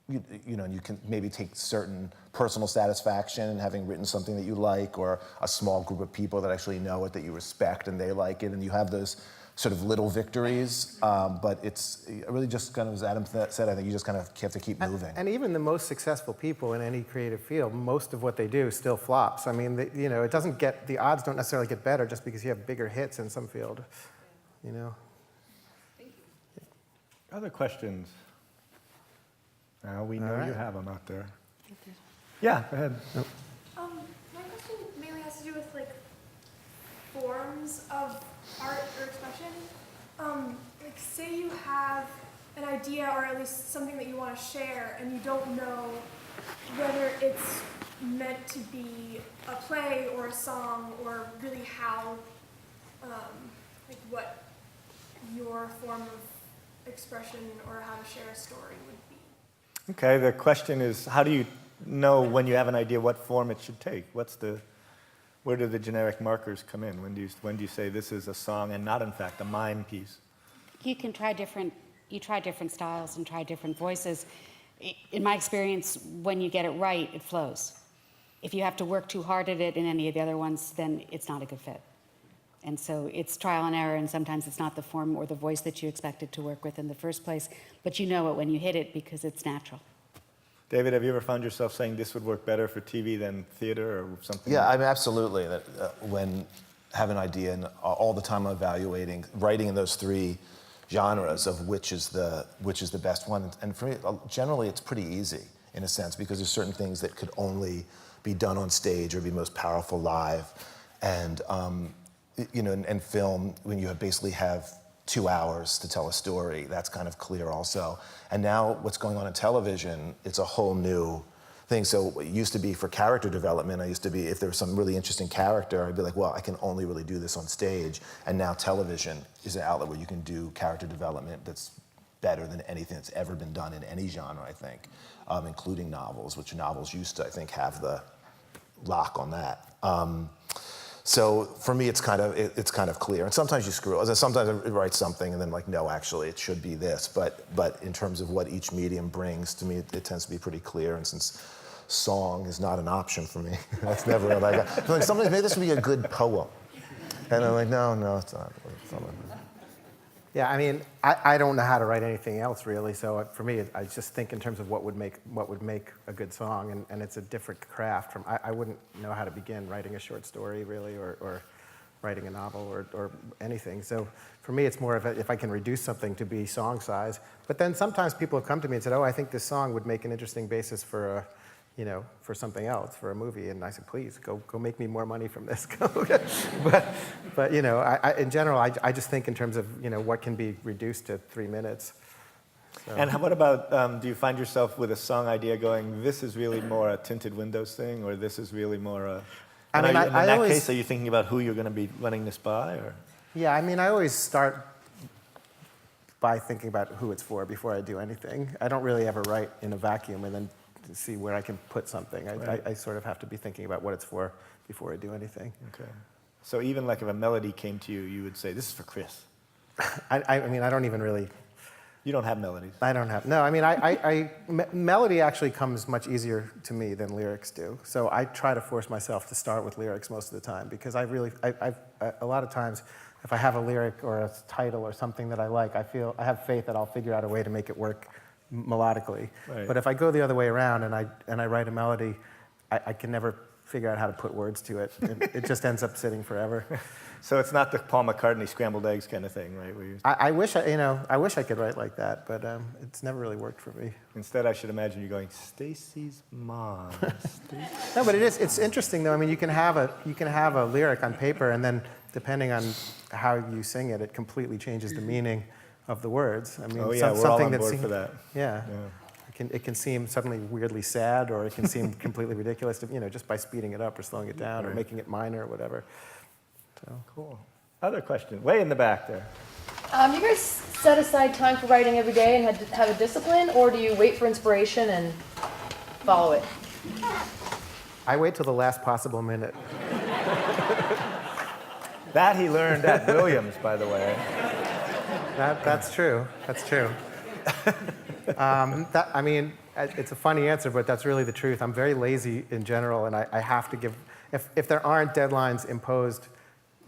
you can maybe take certain personal satisfaction in having written something that you like, or a small group of people that actually know it, that you respect, and they like it, and you have those sort of little victories, but it's really just kind of, as Adam said, I think you just kind of have to keep moving. And even the most successful people in any creative field, most of what they do still flops. I mean, it doesn't get, the odds don't necessarily get better just because you have bigger hits in some field, Thank you. Other questions? Now we know All right. you have them out there. Yeah, go ahead. My question mainly has to do with forms of art or expression. Say you have an idea or at least something that you want to share, and you don't know whether it's meant to be a play or a song, or really how, what your form of expression or how to share a story would be. Okay, the question is, how do you know when you have an idea what form it should take? Where do the generic markers come in? When do you say this is a song and not, in fact, a mime piece? You can try different styles and try different voices. In my experience, when you get it right, it flows. If you have to work too hard at it in any of the other ones, then it's not a good fit. And so it's trial and error, and sometimes it's not the form or the voice that you expected to work with in the first place, but you know it when you hit it because it's natural. David, have you ever found yourself saying this would work better for TV than theater or something? Yeah, I mean, absolutely. That when I have an idea, and all the time I'm evaluating, writing in those three genres of which is the best one. And for me, generally, it's pretty easy in a sense, because there's certain things that could only be done on stage or be most powerful live, and and film, when you basically have 2 hours to tell a story, that's kind of clear also. And now what's going on in television, it's a whole new thing. So it used to be for character development, if there was some really interesting character, I'd be like, well, I can only really do this on stage. And now television is an outlet where you can do character development that's better than anything that's ever been done in any genre, I think, including novels, which novels used to, I think, have the lock on that. So for me, it's kind of clear. And sometimes you screw up. Sometimes I write something and then no, actually, it should be this. But in terms of what each medium brings, to me, it tends to be pretty clear. And since song is not an option for me, that's never sometimes maybe this would be a good poem. And I'm like, no, it's not. Yeah, I mean, I don't know how to write anything else really. So for me, I just think in terms of what would make a good song, and it's a different craft. I wouldn't know how to begin writing a short story really, or writing a novel or anything. So for me, it's more of if I can reduce something to be song size. But then sometimes people have come to me and said, oh, I think this song would make an interesting basis for for something else, for a movie. And I said, please, go make me more money from this. but in general, I just think in terms of, what can be reduced to 3 minutes. So. And what about, do you find yourself with a song idea going, this is really more a Tinted Windows thing, or this is really more a... I mean, in that case, are you thinking about who you're going to be running this by? Or? Yeah, I mean, I always start by thinking about who it's for before I do anything. I don't really ever write in a vacuum and then see where I can put something. I sort of have to be thinking about what it's for before I do anything. Okay. So even like if a melody came to you, you would say, this is for Chris. I mean, I don't even really. You don't have melodies. I don't have. No, I mean, melody actually comes much easier to me than lyrics do. So I try to force myself to start with lyrics most of the time because a lot of times, if I have a lyric or a title or something that I like, I have faith that I'll figure out a way to make it work melodically. Right. But if I go the other way around and I write a melody, I can never figure out how to put words to it. It just ends up sitting forever. So it's not the Paul McCartney scrambled eggs kind of thing, right? Where you, I wish I could write like that, but it's never really worked for me. instead, I should imagine you going, Stacy's mom. No, but it's interesting though. I mean, you can have a lyric on paper, and then depending on how you sing it, it completely changes the meaning of the words. I mean, Oh yeah, we're all something on that board seems, for that. Yeah. It can seem suddenly weirdly sad, or it can seem completely ridiculous, just by speeding it up or slowing it down or making it minor or whatever. So. Cool. Other question, way in the back there. You guys set aside time for writing every day and have a discipline, or do you wait for inspiration and follow it? I wait till the last possible minute. That he learned at Williams, by the way. That's true. That's true. I mean, it's a funny answer, but that's really the truth. I'm very lazy in general, and I have to give. If there aren't deadlines imposed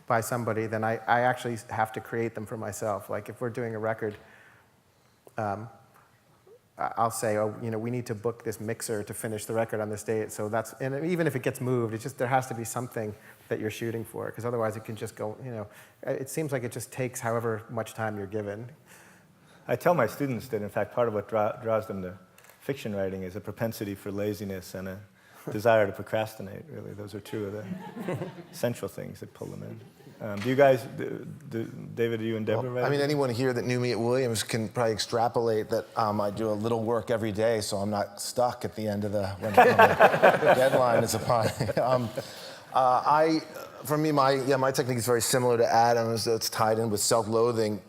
by somebody, then I actually have to create them for myself. Like if we're doing a record, I'll say, we need to book this mixer to finish the record on this date. So and even if it gets moved, there has to be something that you're shooting for, because otherwise it can just go. It seems like it just takes however much time you're given. I tell my students that, in fact, part of what draws them to fiction writing is a propensity for laziness and a desire to procrastinate, really. Those are two of the central things that pull them in. Do you guys, David, are you and Deborah ready? I mean, anyone here that knew me at Williams can probably extrapolate that I do a little work every day, so I'm not stuck at the end of when the deadline is upon. For me, my technique is very similar to Adam's. It's tied in with self-loathing.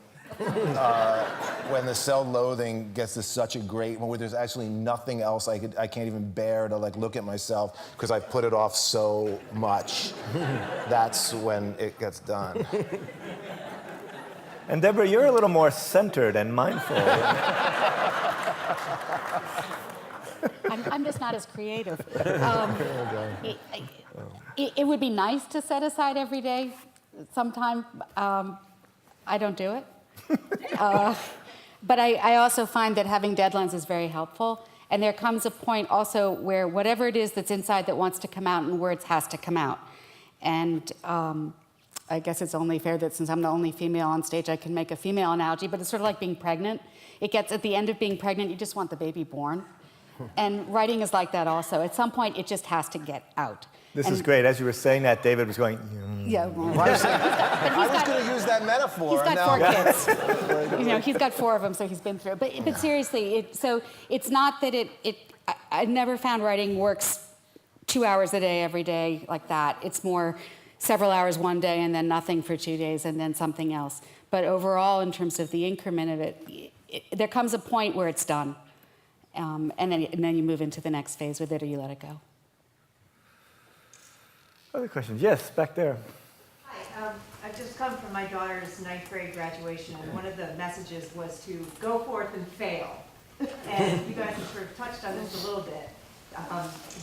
When the self-loathing gets to such a great one where there's actually nothing else I can't even bear to look at myself because I put it off so much. That's when it gets done. And Deborah, you're a little more centered and mindful. I'm just not as creative. It would be nice to set aside every day sometime. I don't do it. But I also find that having deadlines is very helpful. And there comes a point also where whatever it is that's inside that wants to come out in words has to come out. And I guess it's only fair that since I'm the only female on stage, I can make a female analogy, but it's sort of like being pregnant. It gets at the end of being pregnant, you just want the baby born. And writing is like that also. At some point, it just has to get out. This is great. As you were saying that, David was going, Yeah, well, I was going to use that metaphor. he's got and 4 kids. He's got 4 of them, so he's been through it. But seriously, so it's not that I never found writing works 2 hours a day every day like that. It's more several hours one day and then nothing for 2 days and then something else. But overall, in terms of the increment of it, there comes a point where it's done. And then you move into the next phase with it, or you let it go. Other questions? Yes, back there. Hi, I've just come from my daughter's 9th grade graduation, and one of the messages was to go forth and fail. And you guys have sort of touched on this a little bit.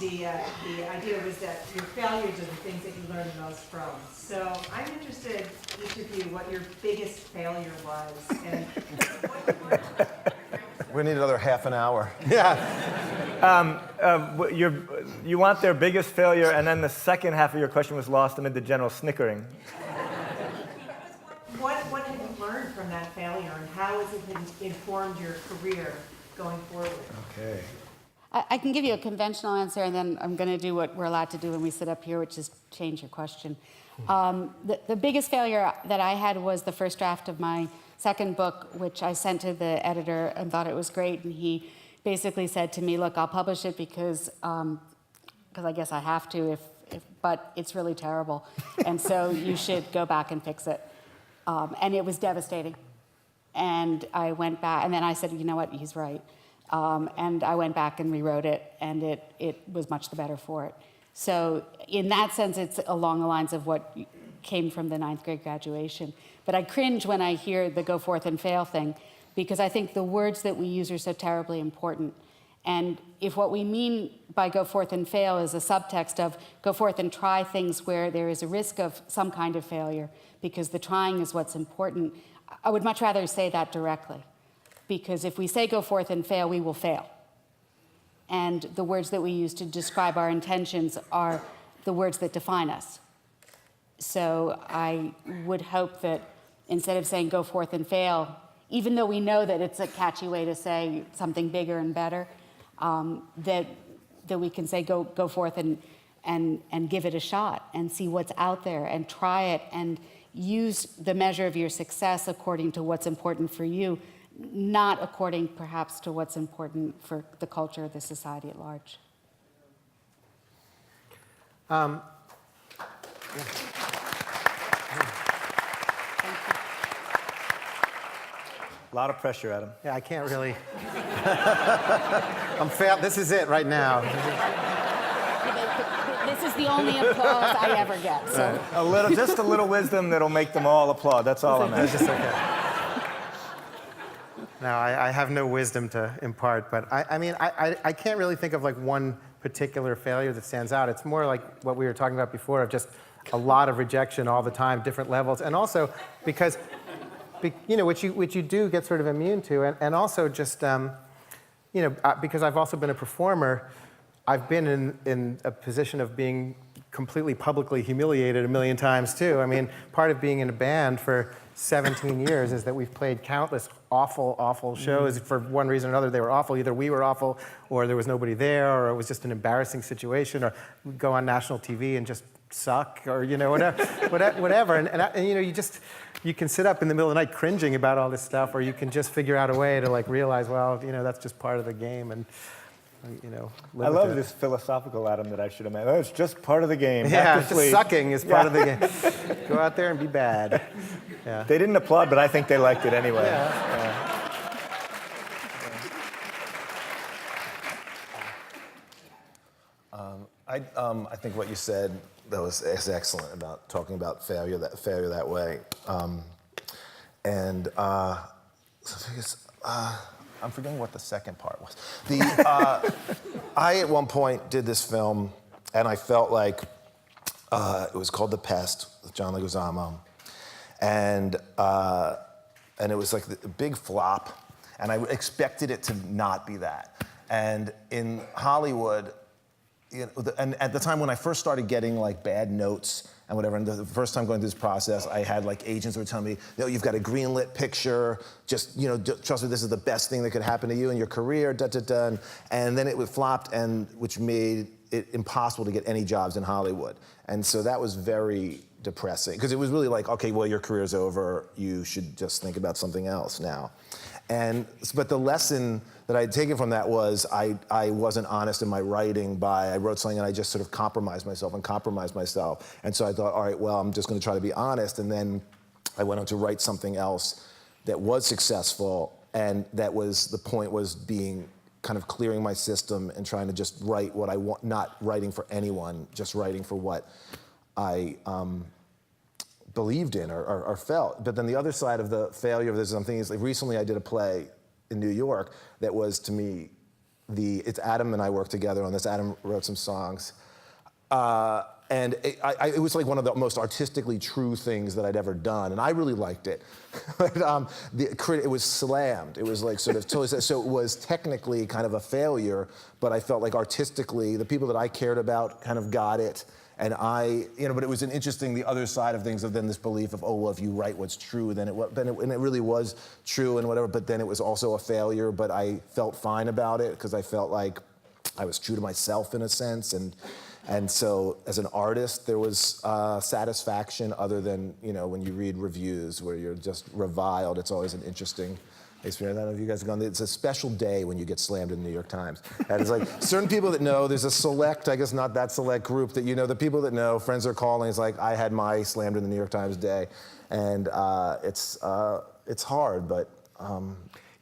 The idea was that your failures are the things that you learn the most from. So I'm interested, each of you, what your biggest failure was, and we need another half an hour. You want their biggest failure, and then the second half of your question was lost amid the general snickering. what have you learned from that failure, and how has it informed your career going forward? Okay. I can give you a conventional answer, and then I'm going to do what we're allowed to do when we sit up here, which is change your question. The biggest failure that I had was the first draft of my second book, which I sent to the editor and thought it was great, and he basically said to me, look, I'll publish it because I guess I have to, but it's really terrible, and so you should go back and fix it. And it was devastating. And I went back, and then I said, you know what, he's right. And I went back and rewrote it, and it was much the better for it. So in that sense, it's along the lines of what came from the 9th grade graduation. But I cringe when I hear the go forth and fail thing, because I think the words that we use are so terribly important. And if what we mean by go forth and fail is a subtext of go forth and try things where there is a risk of some kind of failure, because the trying is what's important, I would much rather say that directly. Because if we say go forth and fail, we will fail. And the words that we use to describe our intentions are the words that define us. So I would hope that instead of saying go forth and fail, even though we know that it's a catchy way to say something bigger and better, that we can say go forth and give it a shot and see what's out there and try it and use the measure of your success according to what's important for you, not according perhaps to what's important for the culture of the society at large. A lot of pressure, Adam. Yeah, I can't really. This is it right now. This is the only applause I ever get. So. Just a little wisdom that'll make them all applaud. That's all I'm asking. No, I have no wisdom to impart, but I can't really think of like one particular failure that stands out. It's more like what we were talking about before, of just a lot of rejection all the time, different levels, and also because, which you do get sort of immune to, and also just, because I've also been a performer, I've been in a position of being completely publicly humiliated a million times too. I mean, part of being in a band for 17 years is that we've played countless awful shows. For one reason or another, they were awful. Either we were awful, or there was nobody there, or it was just an embarrassing situation, or we'd go on national TV and just suck, or whatever. And you can sit up in the middle of the night cringing about all this stuff, or you can just figure out a way to like realize, well, that's just part of the game, and I love this philosophical Adam that I should have met. It's just part of the game. Yeah, just sucking is part of the game. Go out there and be bad. Yeah. They didn't applaud, but I think they liked it anyway. I think what you said that was excellent about talking about failure that way, I'm forgetting what the second part was. I at one point did this film, and I felt like it was called The Pest with John Leguizamo, and it was like a big flop, and I expected it to not be that. And in Hollywood, and at the time when I first started getting like bad notes and whatever, and the first time going through this process, I had like agents who were telling me, you've got a greenlit picture, just, trust me, this is the best thing that could happen to you in your career, and then it would flopped, which made it impossible to get any jobs in Hollywood. And so that was very depressing, because it was really like, okay, well, your career's over, you should just think about something else now. But the lesson that I had taken from that was I wasn't honest in my writing. I wrote something and I just sort of compromised myself. And so I thought, all right, well, I'm just going to try to be honest. And then I went on to write something else that was successful, and that was, the point was being kind of clearing my system and trying to just write what I want, not writing for anyone, just writing for what I believed in or felt. But then the other side of the failure of this, I'm thinking, is like recently I did a play in New York that was, to me, it's Adam and I worked together on this. Adam wrote some songs. And it was like one of the most artistically true things that I'd ever done, and I really liked it. But it was slammed. It was like sort of totally, so it was technically kind of a failure, but I felt like artistically, the people that I cared about kind of got it. And but it was an interesting, the other side of things, of then this belief of, oh, well, if you write what's true, then it really was true and whatever, but then it was also a failure, but I felt fine about it because I felt like I was true to myself in a sense. And so as an artist, there was satisfaction other than, when you read reviews where you're just reviled. It's always an interesting experience. I don't know if you guys have gone. It's a special day when you get slammed in the New York Times. And it's like certain people that know, there's a select, I guess not that select group that, the people that know, friends are calling. It's like, I had my slammed in the New York Times day. And it's hard, but...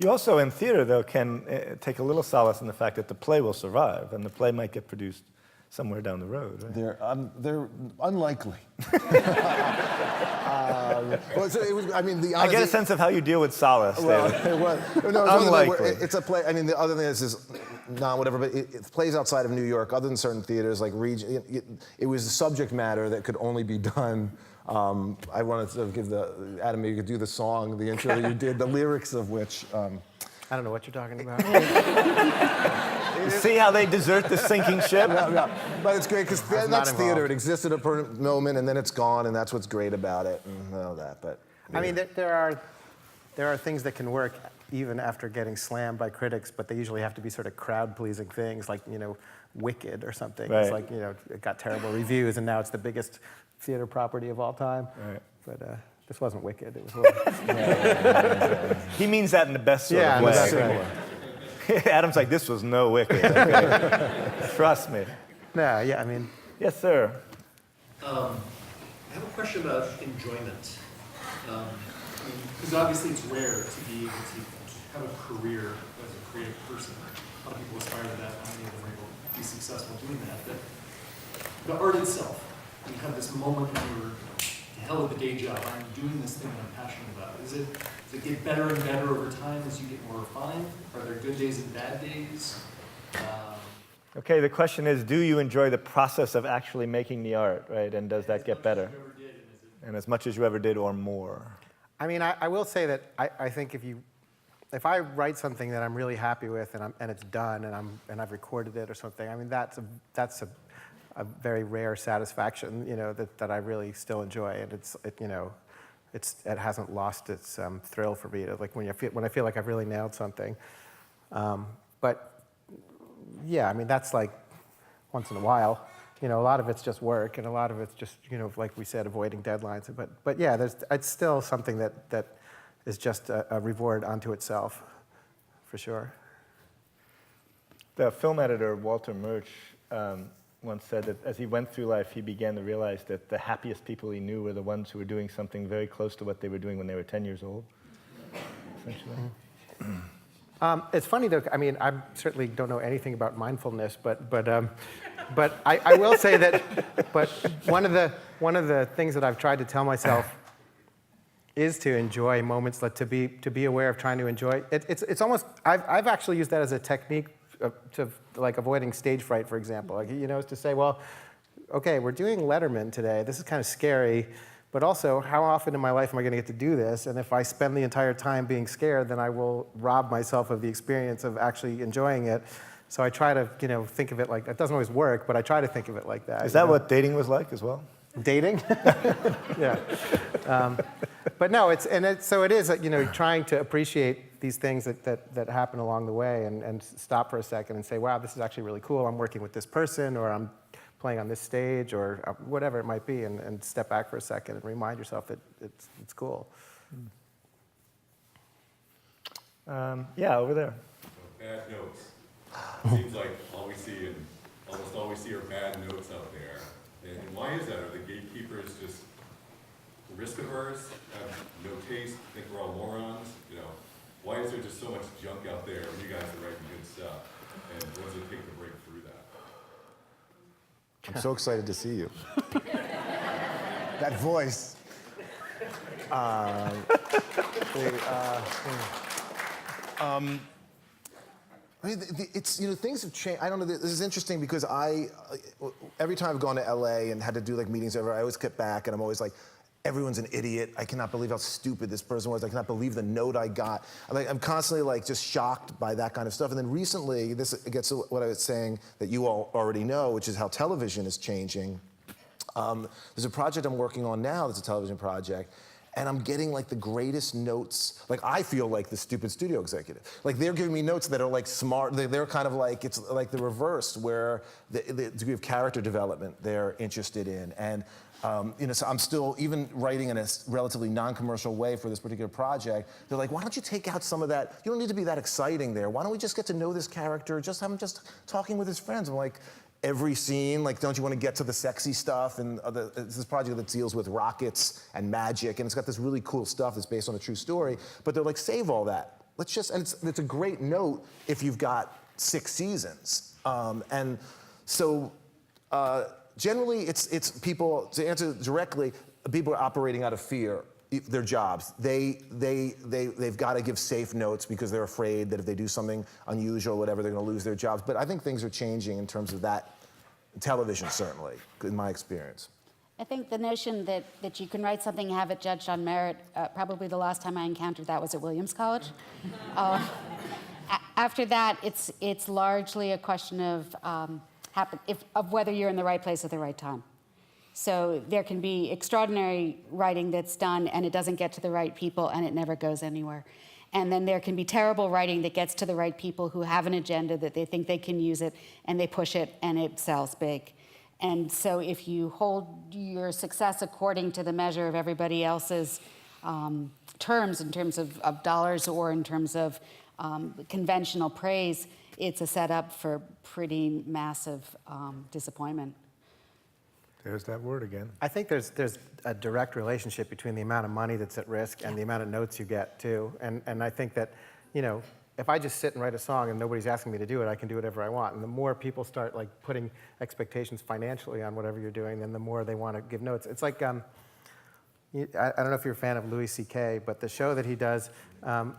You also, in theater, though, can take a little solace in the fact that the play will survive, and the play might get produced somewhere down the road. Right? They're unlikely. Well, so it was, I mean, I get a sense of how you deal with solace. Well, David. it was, no, it's Unlikely. It's a play. I mean, the other thing is not whatever, but it plays outside of New York, other than certain theaters, like region. It was a subject matter that could only be done. I wanted to give Adam, maybe you could do the song, the intro that you did, the lyrics of which. I don't know what you're talking about. See how they desert the sinking ship? Yeah. But it's great because not that's theater. involved. It existed at a moment and then it's gone, and that's what's great about it, and all that. But I mean, there are things that can work even after getting slammed by critics, but they usually have to be sort of crowd-pleasing things, like, you know, Wicked or something. Right. It's like, you know, it got terrible reviews, and now it's the biggest theater property of all time. Right. But this wasn't Wicked. It was. He means that in the best sort Yeah, of in the way. best Right. Adam's like, this was no Wicked. Okay. Trust me. No, yeah, I mean, Yes, sir. I have a question about enjoyment. Because obviously it's rare to be able to have a career as a creative person. A lot of people aspire to that, not many of them are able to be successful doing that. But the art itself, you have this moment when you're, the hell of the day job, I'm doing this thing I'm passionate about. Does it get better and better over time as you get more refined? Are there good days and bad days? Okay, the question is, do you enjoy the process of actually making the art, right? And does that get better? And as much as you ever did or more? I mean, I will say that I think if I write something that I'm really happy with and it's done and I've recorded it or something, I mean, that's a very rare satisfaction, you know, that I really still enjoy, and it hasn't lost its thrill for me. Like when I feel like I've really nailed something, but yeah, I mean, that's like once in a while. You know, a lot of it's just work, and a lot of it's just, you know, like we said, avoiding deadlines. But yeah, it's still something that is just a reward unto itself, for sure. The film editor, Walter Murch, once said that as he went through life, he began to realize that the happiest people he knew were the ones who were doing something very close to what they were doing when they were 10 years old, essentially. It's funny, though. I mean, I certainly don't know anything about mindfulness, but I will say that. But one of the things that I've tried to tell myself is to enjoy moments, like to be aware of trying to enjoy. It's almost. I've actually used that as a technique to like avoiding stage fright, for example. Like, you know, is to say, well, okay, we're doing Letterman today. This is kind of scary. But also, how often in my life am I going to get to do this? And if I spend the entire time being scared, then I will rob myself of the experience of actually enjoying it. So I try to, you know, think of it like that. Doesn't always work, but I try to think of it like that. Is that what dating was like as well? Dating? Yeah. But no, so it is, you know, trying to appreciate these things that happen along the way and stop for a second and say, wow, this is actually really cool. I'm working with this person, or I'm playing on this stage, or whatever it might be, and step back for a second and remind yourself that it's cool. Yeah, over there. Bad notes. It seems like almost all we see are bad notes out there. And why is that? Are the gatekeepers just risk averse, have no taste, think we're all morons? You know, why is there just so much junk out there when you guys are writing good stuff? And what does it take to break through that? I'm so excited to see you. That voice. I mean, it's, you know, things have changed. I don't know, this is interesting because every time I've gone to LA and had to do like meetings over, I always get back and I'm always like, everyone's an idiot. I cannot believe how stupid this person was. I cannot believe the note I got. I'm constantly like just shocked by that kind of stuff. And then recently, this gets to what I was saying that you all already know, which is how television is changing. There's a project I'm working on now that's a television project, and I'm getting like the greatest notes. Like I feel like the stupid studio executive. Like they're giving me notes that are like smart. They're kind of like, it's like the reverse, where the degree of character development they're interested in. And you know, so I'm still even writing in a relatively non-commercial way for this particular project. They're like, why don't you take out some of that? You don't need to be that exciting there. Why don't we just get to know this character? Just have him just talking with his friends. I'm like, every scene, like, don't you want to get to the sexy stuff? And it's this project that deals with rockets and magic, and it's got this really cool stuff that's based on a true story. But they're like, save all that. let's just, and it's a great note if you've got 6 seasons. And so generally it's people, to answer directly, people are operating out of fear, their jobs. They've got to give safe notes because they're afraid that if they do something unusual or whatever, they're going to lose their jobs. But I think things are changing in terms of that, television certainly, in my experience. I think the notion that you can write something and have it judged on merit, probably the last time I encountered that was at Williams College. After that, it's largely a question of whether you're in the right place at the right time. So there can be extraordinary writing that's done and it doesn't get to the right people and it never goes anywhere. And then there can be terrible writing that gets to the right people who have an agenda that they think they can use it and they push it and it sells big. And so if you hold your success according to the measure of everybody else's terms, in terms of dollars or in terms of conventional praise, it's a setup for pretty massive disappointment. There's that word again. I think there's a direct relationship between the amount of money that's at risk and the amount of notes you get too. And I think that, you know, if I just sit and write a song and nobody's asking me to do it, I can do whatever I want. And the more people start like putting expectations financially on whatever you're doing, then the more they want to give notes. It's like, I don't know if you're a fan of Louis C.K., but the show that he does,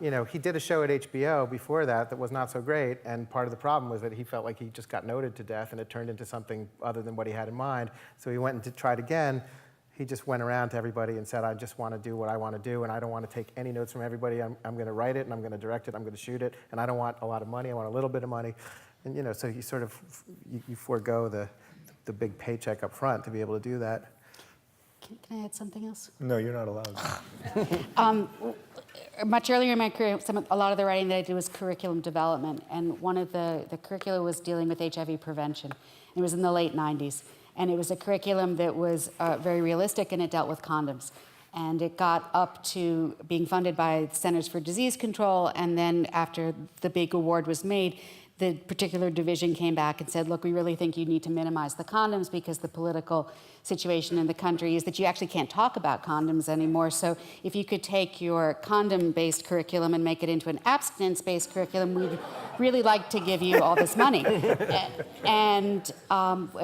you know, he did a show at HBO before that was not so great, and part of the problem was that he felt like he just got noted to death and it turned into something other than what he had in mind. So he went and tried again. He just went around to everybody and said, I just want to do what I want to do, and I don't want to take any notes from everybody. I'm going to write it, and I'm going to direct it, I'm going to shoot it, and I don't want a lot of money, I want a little bit of money. And, you know, so you sort of, you forego the big paycheck up front to be able to do that. Can I add something else? No, you're not allowed. Much earlier in my career, a lot of the writing that I did was curriculum development, and one of the curricula was dealing with HIV prevention. It was in the late 90s, and it was a curriculum that was very realistic, and it dealt with condoms. And it got up to being funded by the Centers for Disease Control, and then after the big award was made, the particular division came back and said, look, we really think you need to minimize the condoms because the political situation in the country is that you actually can't talk about condoms anymore. So if you could take your condom-based curriculum and make it into an abstinence-based curriculum, we'd really like to give you all this money. And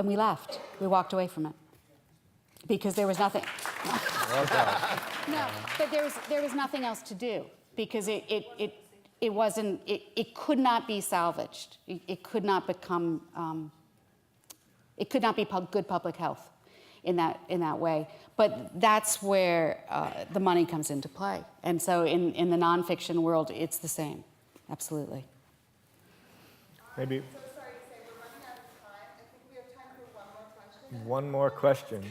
we left. We walked away from it because there was nothing. No, but there was nothing else to do because it wasn't, it could not be salvaged. It could not become, it could not be good public health in that way. But that's where the money comes into play. And so in the nonfiction world, it's the same, absolutely. Maybe So sorry to say, we're running out of time. I think we have time for one more question.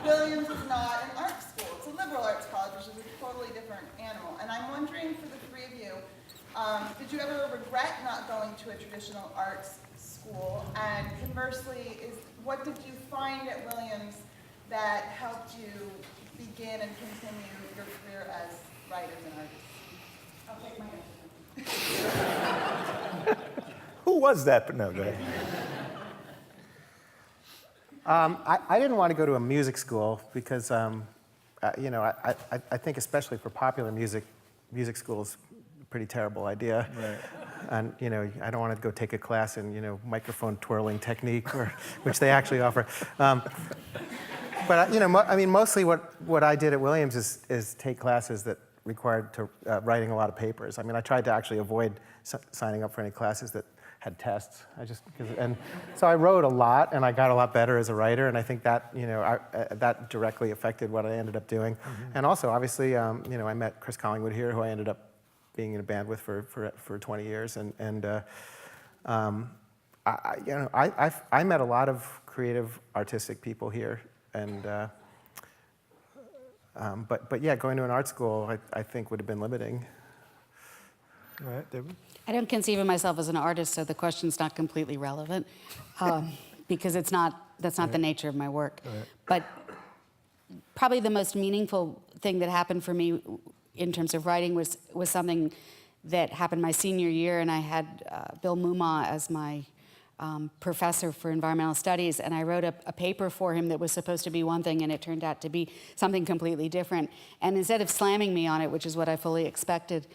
Williams is not an art school. It's a liberal arts college, which is a totally different animal. And I'm wondering, for the three of you, did you ever regret not going to a traditional arts school? And conversely, what did you find at Williams that helped you begin and continue your career as writers and artists? I'll take my answer. Who was that? No, go ahead. I didn't want to go to a music school because, you know, I think especially for popular music school is a pretty terrible idea. Right. And, you know, I don't want to go take a class in, you know, microphone twirling technique, which they actually offer. But, you know, I mean, mostly what I did at Williams is take classes that required writing a lot of papers. I mean, I tried to actually avoid signing up for any classes that had tests. And so I wrote a lot, and I got a lot better as a writer, and I think that, you know, that directly affected what I ended up doing. Mm-hmm. And also, obviously, you know, I met Chris Collingwood here, who I ended up being in a band with for 20 years, and you know, I met a lot of creative, artistic people here, and but yeah, going to an art school, I think would have been limiting. All right, Deborah? I don't conceive of myself as an artist, so the question's not completely relevant because that's not the nature of my work. Right. But probably the most meaningful thing that happened for me in terms of writing was something that happened my senior year, and I had Bill Muma as my professor for environmental studies, and I wrote a paper for him that was supposed to be one thing, and it turned out to be something completely different. And instead of slamming me on it, which is what I fully expected,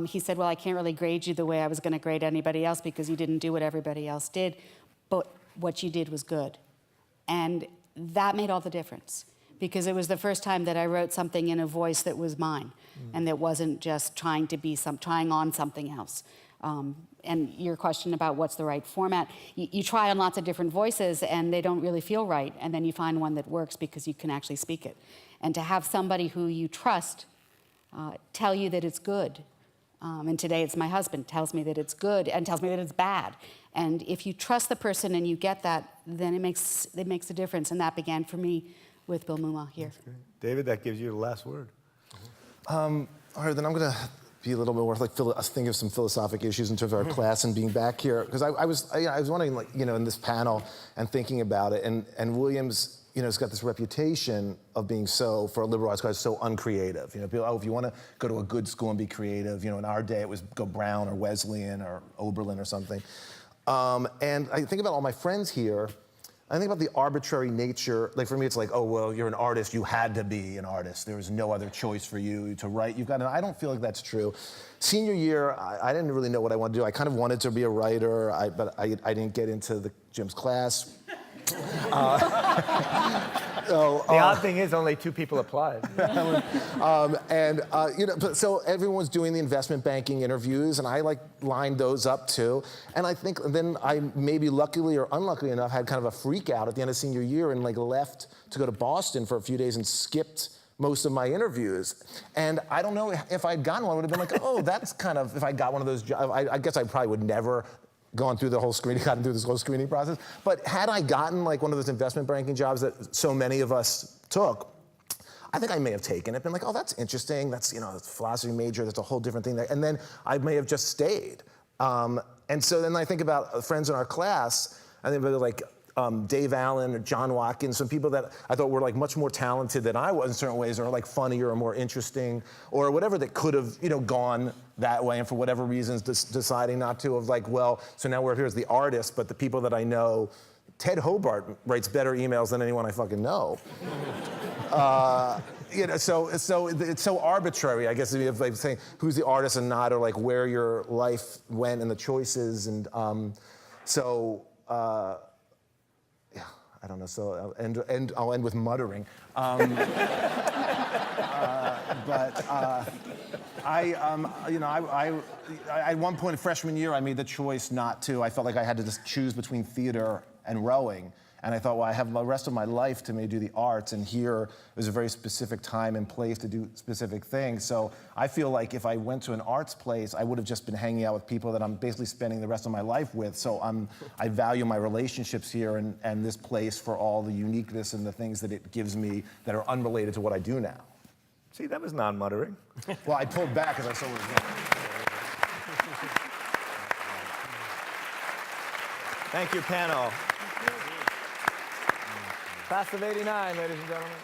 he said, well, I can't really grade you the way I was going to grade anybody else because you didn't do what everybody else did, but what you did was good. And that made all the difference, because it was the first time that I wrote something in a voice that was mine, and that wasn't just trying on something else. And your question about what's the right format, you try on lots of different voices and they don't really feel right, and then you find one that works because you can actually speak it. And to have somebody who you trust tell you that it's good, and today it's my husband, tells me that it's good and tells me that it's bad. And if you trust the person and you get that, then it makes a difference. And that began for me with Bill Muma here. David, that gives you the last word. All right, then I'm going to be a little bit more like think of some philosophic issues in terms of our class and being back here, because I was wondering, like, in this panel and thinking about it, and Williams, has got this reputation of being for a liberal arts class, so uncreative. People, if you want to go to a good school and be creative, in our day it was go Brown or Wesleyan or Oberlin or something. And I think about all my friends here. I think about the arbitrary nature. Like for me, it's like, oh, well, you're an artist. You had to be an artist. There was no other choice for you to write. I don't feel like that's true. Senior year, I didn't really know what I wanted to do. I kind of wanted to be a writer, but I didn't get into Jim's class. The odd thing is only 2 people applied. So everyone was doing the investment banking interviews, and I lined those up too. And I think then I maybe luckily or unluckily enough had kind of a freak out at the end of senior year and left to go to Boston for a few days and skipped most of my interviews. And I don't know if I'd gotten one, I would have been like, oh, that's kind of, if I got one of those jobs, I guess I probably would never gotten through this whole screening process. But had I gotten one of those investment banking jobs that so many of us took, I think I may have taken it, been like, oh, that's interesting. That's, it's a philosophy major. That's a whole different thing. And then I may have just stayed. And so then I think about friends in our class. I think about Dave Allen or John Watkins, some people that I thought were much more talented than I was in certain ways, or funnier or more interesting, or whatever, that could have gone that way, and for whatever reasons deciding not to. So now we're here as the artist, but the people that I know, Ted Hobart writes better emails than anyone I fucking know. So it's so arbitrary, I guess, of saying who's the artist and not, or where your life went and the choices, and yeah, I don't know. So I'll end with muttering. I at one point in freshman year, I made the choice not to. I felt like I had to just choose between theater and rowing. And I thought, well, I have the rest of my life to maybe do the arts, and here was a very specific time and place to do specific things. So I feel like if I went to an arts place, I would have just been hanging out with people that I'm basically spending the rest of my life with. So I value my relationships here and this place for all the uniqueness and the things that it gives me that are unrelated to what I do now. See, that was non-muttering. Well, I pulled back as I saw where it was going. Thank you, panel. Class of '89, ladies and gentlemen.